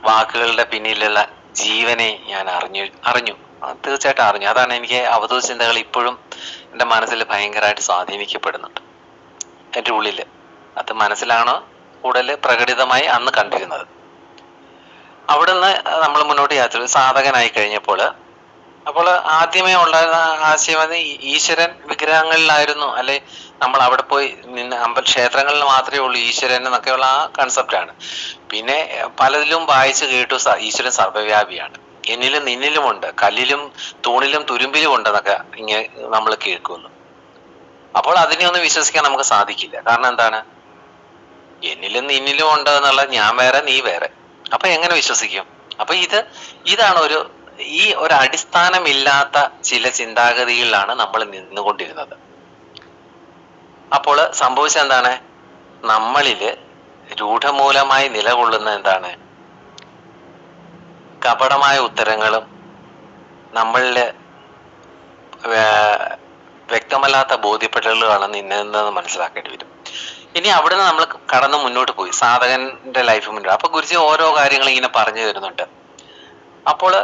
വാക്കുകളുടെ പിന്നിലുള്ള ജീവനെ ഞാൻ അറിഞ്ഞു തീർച്ചയായിട്ടും അറിഞ്ഞു. അതാണ് എനിക്ക് അവധൂത ചിന്തകൾ ഇപ്പോഴും എൻ്റെ മനസ്സിൽ ഭയങ്കരമായിട്ട് സ്വാധീനിക്കപ്പെടുന്നുണ്ട്. എൻ്റെ ഉള്ളില് അത് മനസ്സിലാണോ കൂടുതൽ പ്രകടിതമായി അന്ന് കണ്ടിരുന്നത്. അവിടുന്ന് നമ്മൾ മുന്നോട്ട് യാത്ര സാധകനായി കഴിഞ്ഞപ്പോൾ അപ്പോൾ ആദ്യമേ ഉണ്ടായിരുന്ന ആശയം അത് ഈശ്വരൻ വിഗ്രഹങ്ങളിലായിരുന്നു, അല്ലെ നമ്മൾ അവിടെ പോയി നിന്ന് ക്ഷേത്രങ്ങളിൽ മാത്രമേ ഉള്ളൂ ഈശ്വരൻ എന്നൊക്കെയുള്ള ആ കൺസെപ്റ്റാണ്. പിന്നെ പലതിലും വായിച്ചു കേട്ടു ഈശ്വരൻ സർവ്വവ്യാപിയാണ്, എന്നിലും നിന്നിലുമുണ്ട്, കല്ലിലും തൂണിലും തുരുമ്പിലും ഉണ്ടെന്നൊക്കെ ഇങ്ങനെ നമ്മൾ കേൾക്കുന്നു. അപ്പോൾ അതിനെ ഒന്നും വിശ്വസിക്കാൻ നമുക്ക് സാധിക്കില്ല. കാരണം എന്താണ്? എന്നിലും നിന്നിലും ഉണ്ട് എന്നുള്ള ഞാൻ വേറെ നീ വേറെ. അപ്പൊ എങ്ങനെ വിശ്വസിക്കും? അപ്പൊ ഇതാണ് ഈ ഒരു അടിസ്ഥാനമില്ലാത്ത ചില ചിന്താഗതികളിലാണ് നമ്മൾ നിന്നുകൊണ്ടിരുന്നത്. അപ്പോൾ സംഭവിച്ചത് എന്താണ്? നമ്മളില് രൂഢമൂലമായി നിലകൊള്ളുന്ന എന്താണ്? കപടമായ ഉത്തരങ്ങളും നമ്മളില് വ്യക്തമല്ലാത്ത ബോധ്യപ്പെടലുകളാണ് നിന്നെന്ന് മനസ്സിലാക്കേണ്ടി വരും. ഇനി അവിടുന്ന് നമ്മൾ കടന്ന് മുന്നോട്ട് പോയി സാധകന്റെ ലൈഫ് മുന്നോട്ട്. അപ്പൊ ഗുരുജി ഓരോ കാര്യങ്ങൾ ഇങ്ങനെ പറഞ്ഞു തരുന്നുണ്ട്. അപ്പോൾ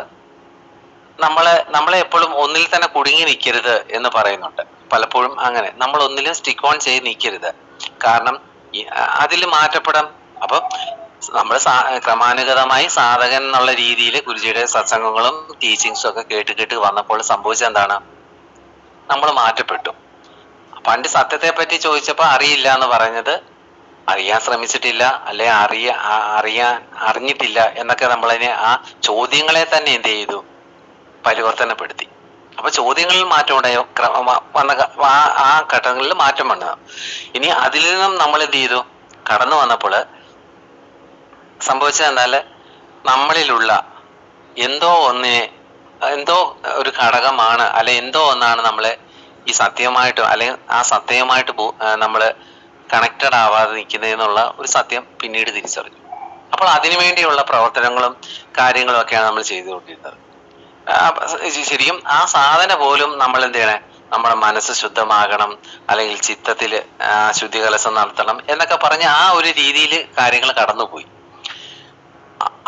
നമ്മളെ എപ്പോഴും ഒന്നിൽ തന്നെ കുടുങ്ങി നിൽക്കരുത് എന്ന് പറയുന്നുണ്ട്. പലപ്പോഴും അങ്ങനെ നമ്മൾ ഒന്നിലും സ്റ്റിക്ക് ഓൺ ചെയ്ത് നിൽക്കരുത്. കാരണം അതിൽ മാറ്റപ്പെടാം. അപ്പൊ നമ്മൾ ക്രമാനുഗതമായി സാധകൻ എന്നുള്ള രീതിയിൽ ഗുരുജിയുടെ സത്സംഗങ്ങളും ടീച്ചിങ്സും ഒക്കെ കേട്ട് വന്നപ്പോൾ സംഭവിച്ചത് എന്താണ്? നമ്മൾ മാറ്റപ്പെട്ടു. പണ്ട് സത്യത്തെ പറ്റി ചോദിച്ചപ്പോൾ അറിയില്ല എന്ന് പറഞ്ഞത് അറിയാൻ ശ്രമിച്ചിട്ടില്ല, അല്ലെ അറിഞ്ഞിട്ടില്ല എന്നൊക്കെ നമ്മളതിനെ ആ ചോദ്യങ്ങളെ തന്നെ എന്ത് ചെയ്തു? പരിവർത്തനപ്പെടുത്തി. അപ്പൊ ചോദ്യങ്ങളിൽ മാറ്റം ഉണ്ടായോ? ആ ഘട്ടങ്ങളിൽ മാറ്റം വന്നത്. ഇനി അതിൽ നിന്നും നമ്മൾ എന്ത് ചെയ്തു? കടന്നു വന്നപ്പോൾ സംഭവിച്ചത് എന്നാൽ നമ്മളിലുള്ള എന്തോ ഒരു ഘടകമാണ്, അല്ലെ എന്തോ ഒന്നാണ് നമ്മളെ ഈ സത്യമായിട്ട് അല്ലെങ്കിൽ ആ സത്യമായിട്ട് നമ്മൾ കണക്റ്റഡ് ആവാതെ നിൽക്കുന്നതെന്നുള്ള ഒരു സത്യം പിന്നീട് തിരിച്ചറിഞ്ഞു. അപ്പോൾ അതിനുവേണ്ടിയുള്ള പ്രവർത്തനങ്ങളും കാര്യങ്ങളും ഒക്കെയാണ് നമ്മൾ ചെയ്തുകൊണ്ടിരുന്നത്. ശരിക്കും ആ സാധന പോലും നമ്മൾ എന്ത് ചെയ്യണേ? നമ്മുടെ മനസ്സ് ശുദ്ധമാകണം, അല്ലെങ്കിൽ ചിത്തത്തിൽ ശുദ്ധികലശം നടത്തണം എന്നൊക്കെ പറഞ്ഞ് ആ ഒരു രീതിയിൽ കാര്യങ്ങൾ കടന്നുപോയി.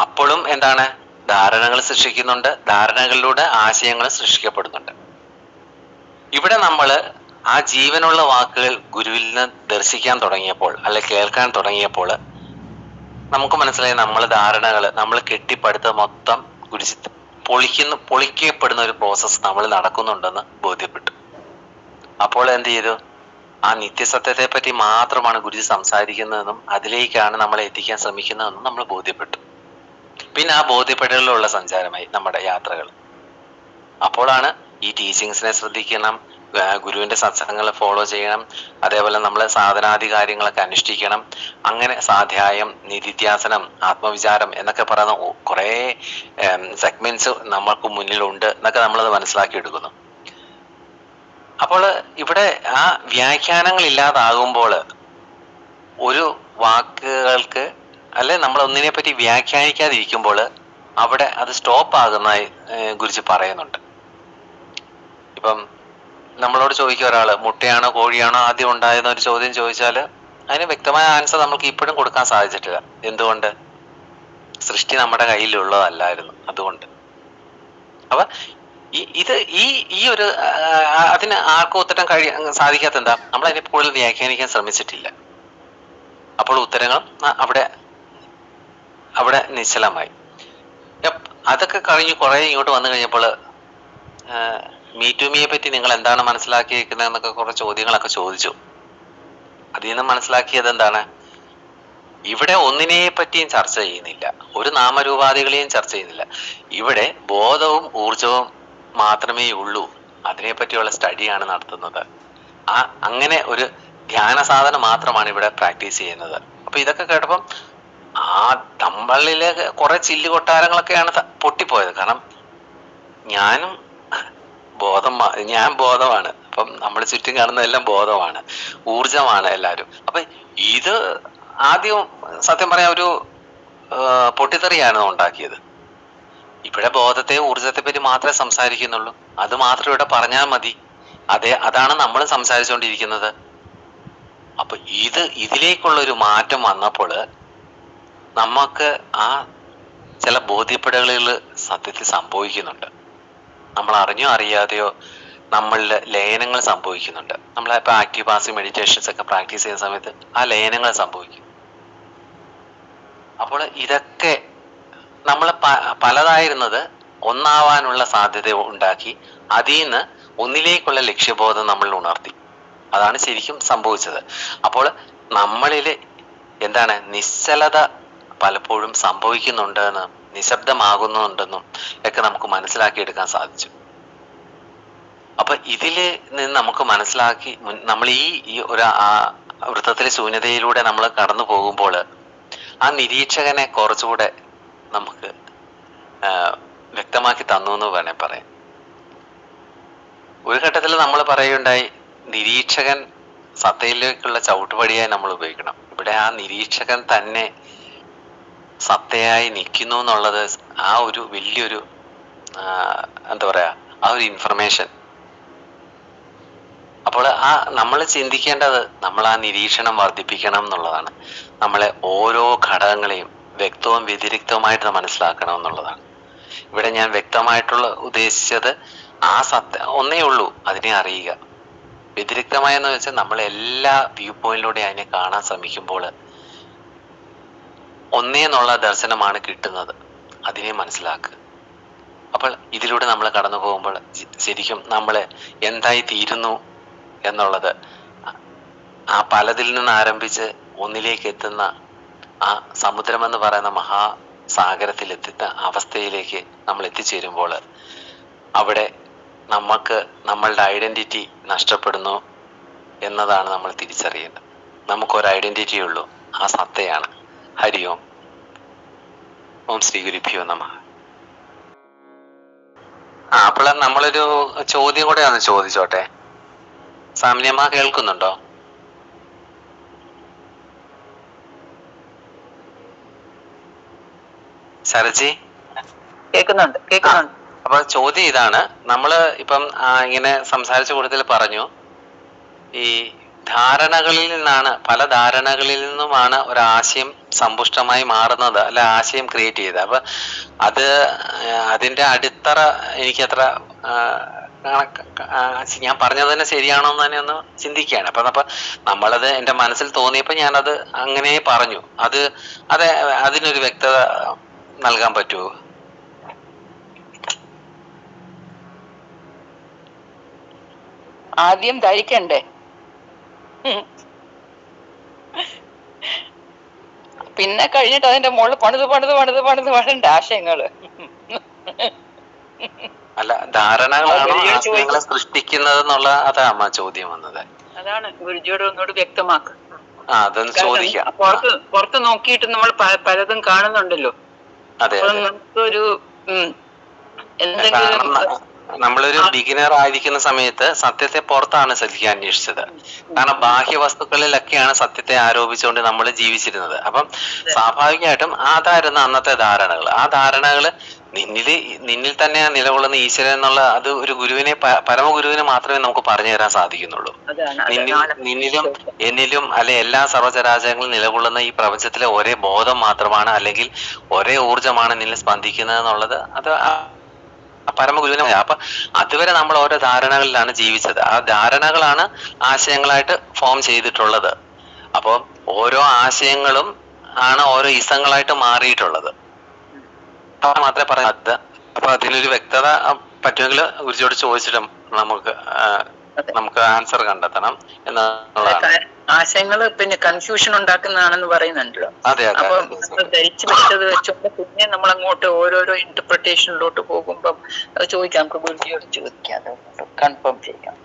അപ്പോഴും എന്താണ്? ധാരണകൾ സൃഷ്ടിക്കുന്നുണ്ട്, ധാരണകളിലൂടെ ആശയങ്ങൾ സൃഷ്ടിക്കപ്പെടുന്നുണ്ട്. ഇവിടെ നമ്മൾ ആ ജീവനുള്ള വാക്കുകൾ ഗുരുവിൽ നിന്ന് ദർശിക്കാൻ തുടങ്ങിയപ്പോൾ, അല്ലെ കേൾക്കാൻ തുടങ്ങിയപ്പോൾ നമുക്ക് മനസ്സിലായി നമ്മൾ ധാരണകൾ നമ്മൾ കെട്ടിപ്പടുത്ത മൊത്തം ഗുരുജി പൊളിക്കപ്പെടുന്ന ഒരു പ്രോസസ്സ് നമ്മൾ നടക്കുന്നുണ്ടെന്ന് ബോധ്യപ്പെട്ടു. അപ്പോൾ എന്ത് ചെയ്തു? ആ നിത്യസത്യത്തെ പറ്റി മാത്രമാണ് ഗുരുജി സംസാരിക്കുന്നതെന്നും അതിലേക്കാണ് നമ്മളെ എത്തിക്കാൻ ശ്രമിക്കുന്നതെന്നും നമ്മൾ ബോധ്യപ്പെട്ടു. പിന്നെ ആ ബോധ്യപ്പെടലിലുള്ള സഞ്ചാരമായി നമ്മുടെ യാത്രകൾ. അപ്പോഴാണ് ഈ ടീച്ചിങ്സിനെ ശ്രദ്ധിക്കണം, ഗുരുവിന്റെ സത്സംഗങ്ങൾ ഫോളോ ചെയ്യണം, അതേപോലെ നമ്മൾ സാധനാദി കാര്യങ്ങളൊക്കെ അനുഷ്ഠിക്കണം. അങ്ങനെ സ്വാധ്യായം, നിധിധ്യാസനം, ആത്മവിചാരം എന്നൊക്കെ പറയുന്ന കുറേ സെഗ്മെന്റ്സ് നമ്മൾക്ക് മുന്നിലുണ്ട് എന്നൊക്കെ നമ്മളത് മനസ്സിലാക്കിയെടുക്കുന്നു. അപ്പോൾ ഇവിടെ ആ വ്യാഖ്യാനങ്ങൾ ഇല്ലാതാകുമ്പോൾ ഒരു വാക്കുകൾക്ക് അല്ലെ നമ്മൾ ഒന്നിനെ പറ്റി വ്യാഖ്യാനിക്കാതിരിക്കുമ്പോൾ അവിടെ അത് സ്റ്റോപ്പ് ആകുന്നതായി ഗുരുജി പറയുന്നുണ്ട്. ഇപ്പം നമ്മളോട് ചോദിക്കുക ഒരാള് മുട്ടയാണോ കോഴിയാണോ ആദ്യം ഉണ്ടായെന്ന ഒരു ചോദ്യം ചോദിച്ചാൽ അതിന് വ്യക്തമായ ആൻസർ നമുക്ക് ഇപ്പോഴും കൊടുക്കാൻ സാധിച്ചിട്ടില്ല. എന്തുകൊണ്ട്? സൃഷ്ടി നമ്മുടെ കയ്യിലുള്ളതല്ലായിരുന്നു. അതുകൊണ്ട് അപ്പൊ ഈ ഒരു അതിന് ആർക്കും ഉത്തരം സാധിക്കാത്ത എന്താ? നമ്മൾ അതിനെ കൂടുതൽ വ്യാഖ്യാനിക്കാൻ ശ്രമിച്ചിട്ടില്ല. അപ്പോൾ ഉത്തരങ്ങൾ അവിടെ നിശ്ചലമായി. അതൊക്കെ കഴിഞ്ഞ് കുറെ ഇങ്ങോട്ട് വന്നു കഴിഞ്ഞപ്പോൾ മീറ്റുമിയെ പറ്റി നിങ്ങൾ എന്താണ് മനസ്സിലാക്കിയിരിക്കുന്നത് എന്നൊക്കെ കുറെ ചോദ്യങ്ങളൊക്കെ ചോദിച്ചു. അതിൽ നിന്ന് മനസ്സിലാക്കിയത് എന്താണ്? ഇവിടെ ഒന്നിനെ പറ്റിയും ചർച്ച ചെയ്യുന്നില്ല, ഒരു നാമരൂപാധികളെയും ചർച്ച ചെയ്യുന്നില്ല. ഇവിടെ ബോധവും ഊർജവും മാത്രമേ ഉള്ളൂ. അതിനെപ്പറ്റിയുള്ള സ്റ്റഡിയാണ് നടത്തുന്നത്. അങ്ങനെ ഒരു ധ്യാന സാധനം മാത്രമാണ് ഇവിടെ പ്രാക്ടീസ് ചെയ്യുന്നത്. അപ്പൊ ഇതൊക്കെ കേട്ടപ്പം നമ്മളിലെ കുറെ ചില്ലു കൊട്ടാരങ്ങളൊക്കെയാണ് പൊട്ടിപ്പോയത്. കാരണം ഞാൻ ബോധമാണ്, അപ്പം നമ്മൾ ചുറ്റും കാണുന്നതെല്ലാം ബോധമാണ്, ഊർജമാണ് എല്ലാവരും. അപ്പൊ ഇത് ആദ്യം സത്യം പറയാൻ ഒരു പൊട്ടിത്തെറിയാണ് ഉണ്ടാക്കിയത്. ഇവിടെ ബോധത്തെ ഊർജത്തെ പറ്റി മാത്രമേ സംസാരിക്കുന്നുള്ളൂ. അത് മാത്രം ഇവിടെ പറഞ്ഞാൽ മതി. അതാണ് നമ്മൾ സംസാരിച്ചുകൊണ്ടിരിക്കുന്നത്. അപ്പൊ ഇതിലേക്കുള്ള ഒരു മാറ്റം വന്നപ്പോൾ നമുക്ക് ആ ചില ബോധ്യപ്പെടലുകൾ സത്യത്തിൽ സംഭവിക്കുന്നുണ്ട്. നമ്മൾ അറിഞ്ഞോ അറിയാതെയോ നമ്മളിൽ ലയനങ്ങൾ സംഭവിക്കുന്നുണ്ട്. നമ്മളിപ്പോൾ ആക്റ്റീവ് പാസീവ് മെഡിറ്റേഷൻസ് ഒക്കെ പ്രാക്ടീസ് ചെയ്യുന്ന സമയത്ത് ആ ലയനങ്ങൾ സംഭവിക്കും. അപ്പോൾ ഇതൊക്കെ നമ്മൾ പലതായിരുന്നത് ഒന്നാവാനുള്ള സാധ്യത ഉണ്ടാക്കി അതിൽ നിന്ന് ഒന്നിലേക്കുള്ള ലക്ഷ്യബോധം നമ്മൾ ഉണർത്തി. അതാണ് ശരിക്കും സംഭവിച്ചത്. അപ്പോൾ നമ്മളിൽ എന്താണ് നിശ്ചലത പലപ്പോഴും സംഭവിക്കുന്നുണ്ടെന്നും നിശബ്ദമാകുന്നുണ്ടെന്നും ഒക്കെ നമുക്ക് മനസ്സിലാക്കിയെടുക്കാൻ സാധിച്ചു. അപ്പൊ ഇതില് നിന്ന് നമുക്ക് മനസ്സിലാക്കി നമ്മൾ ഈ ഒരു വൃത്തത്തിലെ ശൂന്യതയിലൂടെ നമ്മൾ കടന്നു പോകുമ്പോൾ ആ നിരീക്ഷകനെ കുറച്ചുകൂടെ നമുക്ക് വ്യക്തമാക്കി തന്നു എന്ന് വേണേൽ പറയാം. ഒരു ഘട്ടത്തിൽ നമ്മൾ പറയുകയുണ്ടായി, നിരീക്ഷകൻ സത്തയിലേക്കുള്ള ചവിട്ടുപടിയായി നമ്മൾ ഉപയോഗിക്കണം. ഇവിടെ ആ നിരീക്ഷകൻ തന്നെ സത്തയായി നിൽക്കുന്നു എന്നുള്ളത് ആ ഒരു വലിയൊരു എന്താ പറയാ ആ ഒരു ഇൻഫർമേഷൻ. അപ്പോൾ നമ്മൾ ചിന്തിക്കേണ്ടത് നമ്മൾ ആ നിരീക്ഷണം വർദ്ധിപ്പിക്കണം എന്നുള്ളതാണ്. നമ്മളെ ഓരോ ഘടകങ്ങളെയും വ്യക്തവും വ്യതിരിക്തവുമായിട്ട് മനസ്സിലാക്കണം എന്നുള്ളതാണ്. ഇവിടെ ഞാൻ വ്യക്തമായിട്ടുള്ള ഉദ്ദേശിച്ചത് ആ ഒന്നേ ഉള്ളൂ, അതിനെ അറിയുക. വ്യതിരിക്തമായെന്ന് വെച്ചാൽ നമ്മൾ എല്ലാ വ്യൂ പോയിന്റിലൂടെ അതിനെ കാണാൻ ശ്രമിക്കുമ്പോൾ ഒന്നേന്നുള്ള ദർശനമാണ് കിട്ടുന്നത്. അതിനെ മനസ്സിലാക്കുക. അപ്പോൾ ഇതിലൂടെ നമ്മൾ കടന്നു പോകുമ്പോൾ ശരിക്കും നമ്മൾ എന്തായി തീരുന്നു എന്നുള്ളത് ആ പലതിൽ നിന്ന് ആരംഭിച്ച് ഒന്നിലേക്ക് എത്തുന്ന ആ സമുദ്രമെന്ന് പറയുന്ന മഹാസാഗരത്തിൽ എത്തുന്ന അവസ്ഥയിലേക്ക് നമ്മൾ എത്തിച്ചേരുമ്പോൾ അവിടെ നമുക്ക് നമ്മളുടെ ഐഡന്റിറ്റി നഷ്ടപ്പെടുന്നു എന്നതാണ് നമ്മൾ തിരിച്ചറിയേണ്ടത്. നമുക്കൊരു ഐഡന്റിറ്റി ഉള്ളൂ, ആ സത്തയാണ്. ഹരി ഓം. ഓം ശ്രീ ഗുരുഭ്യോ നമഃ. അപ്പോൾ നമ്മളൊരു ചോദ്യം കൂടെ ഒന്ന് ചോദിച്ചോട്ടെ. സാമ്യമ്മ കേൾക്കുന്നുണ്ടോ? ശരജി കേൾക്കുന്നുണ്ട്. അപ്പൊ ചോദ്യം ഇതാണ്, നമ്മള് ഇപ്പം ഇങ്ങനെ സംസാരിച്ച കൂട്ടത്തിൽ പറഞ്ഞു, ഈ ധാരണകളിൽ നിന്നാണ്, പല ധാരണകളിൽ നിന്നുമാണ് ഒരാശയം സമ്പുഷ്ടമായി മാറുന്നത്, അല്ല ആശയം ക്രിയേറ്റ് ചെയ്തത്. അപ്പൊ അതിന്റെ അടിത്തറ എനിക്കത്ര ഞാൻ പറഞ്ഞത് തന്നെ ശരിയാണോ എന്ന് തന്നെ ഒന്ന് ചിന്തിക്കുകയാണ്. അപ്പൊ നമ്മളത് എൻ്റെ മനസ്സിൽ തോന്നിയപ്പോൾ ഞാനത് അങ്ങനെ പറഞ്ഞു. അതിനൊരു വ്യക്തത നൽകാൻ പറ്റുമോ? ആദ്യം ധരിക്കണ്ടേ, പിന്നെ കഴിഞ്ഞിട്ട് അതിന്റെ മുകളിൽ പണിത് ആശയങ്ങള്. അല്ല, ധാരണകളാണോ ആശയങ്ങളെ സൃഷ്ടിക്കുന്നത് എന്നുള്ള അതാ ചോദ്യം വന്നത്. അതാണ് ഗുരുജിയോട് ഒന്നുകൂടി വ്യക്തമാക്കുക. അതൊന്ന് ചോദിക്കാം. പുറത്ത് നോക്കിയിട്ട് നമ്മൾ പലതും കാണുന്നുണ്ടല്ലോ. അതെ, നമുക്കൊരു എന്തെങ്കിലും നമ്മളൊരു ബിഗിനർ ആയിരിക്കുന്ന സമയത്ത് സത്യത്തെ പുറത്താണ് ശരിക്കും അന്വേഷിച്ചത്. കാരണം ബാഹ്യ വസ്തുക്കളിലൊക്കെയാണ് സത്യത്തെ ആരോപിച്ചുകൊണ്ട് നമ്മൾ ജീവിച്ചിരുന്നത്. അപ്പം സ്വാഭാവികമായിട്ടും അതായിരുന്നു അന്നത്തെ ധാരണകൾ. ആ ധാരണകള് നിന്നിൽ തന്നെ നിലകൊള്ളുന്ന ഈശ്വരൻ എന്നുള്ള അത് ഒരു ഗുരുവിനെ, പരമഗുരുവിനെ മാത്രമേ നമുക്ക് പറഞ്ഞു തരാൻ സാധിക്കുന്നുള്ളൂ. നിന്നിലും എന്നിലും അല്ലെ എല്ലാ സർവ്വചരാചരങ്ങളും നിലകൊള്ളുന്ന ഈ പ്രപഞ്ചത്തിലെ ഒരേ ബോധം മാത്രമാണ്, അല്ലെങ്കിൽ ഒരേ ഊർജമാണ് നിന്നിൽ സ്പന്ദിക്കുന്നത് എന്നുള്ളത് അത് പരമഗുരുവിനെ. അപ്പൊ അതുവരെ നമ്മൾ ഓരോ ധാരണകളിലാണ് ജീവിച്ചത്. ആ ധാരണകളാണ് ആശയങ്ങളായിട്ട് ഫോം ചെയ്തിട്ടുള്ളത്. അപ്പോൾ ഓരോ ആശയങ്ങളും ആണ് ഓരോ ഇസങ്ങളായിട്ട് മാറിയിട്ടുള്ളത്. മാത്രമേ പറയാം. അപ്പൊ അതിനൊരു വ്യക്തത പറ്റുമെങ്കിൽ ഗുരുജിയോട് ചോദിച്ചിട്ട് നമുക്ക് ആൻസർ കണ്ടെത്തണം എന്നുള്ളതാണ്. ആശയങ്ങള് പിന്നെ കൺഫ്യൂഷൻ ഉണ്ടാക്കുന്നതാണെന്ന് പറയുന്നുണ്ടല്ലോ. അതെ, അപ്പൊ ധരിച്ചു വെച്ചത് വെച്ചോണ്ട് പിന്നെ നമ്മൾ അങ്ങോട്ട് ഓരോരോ ഇന്റർപ്രിട്ടേഷനിലോട്ട് പോകുമ്പം അത് ചോദിക്കാം, നമുക്ക് ഗുരുജിയോട് ചോദിക്കാം, കൺഫേം ചെയ്യാം.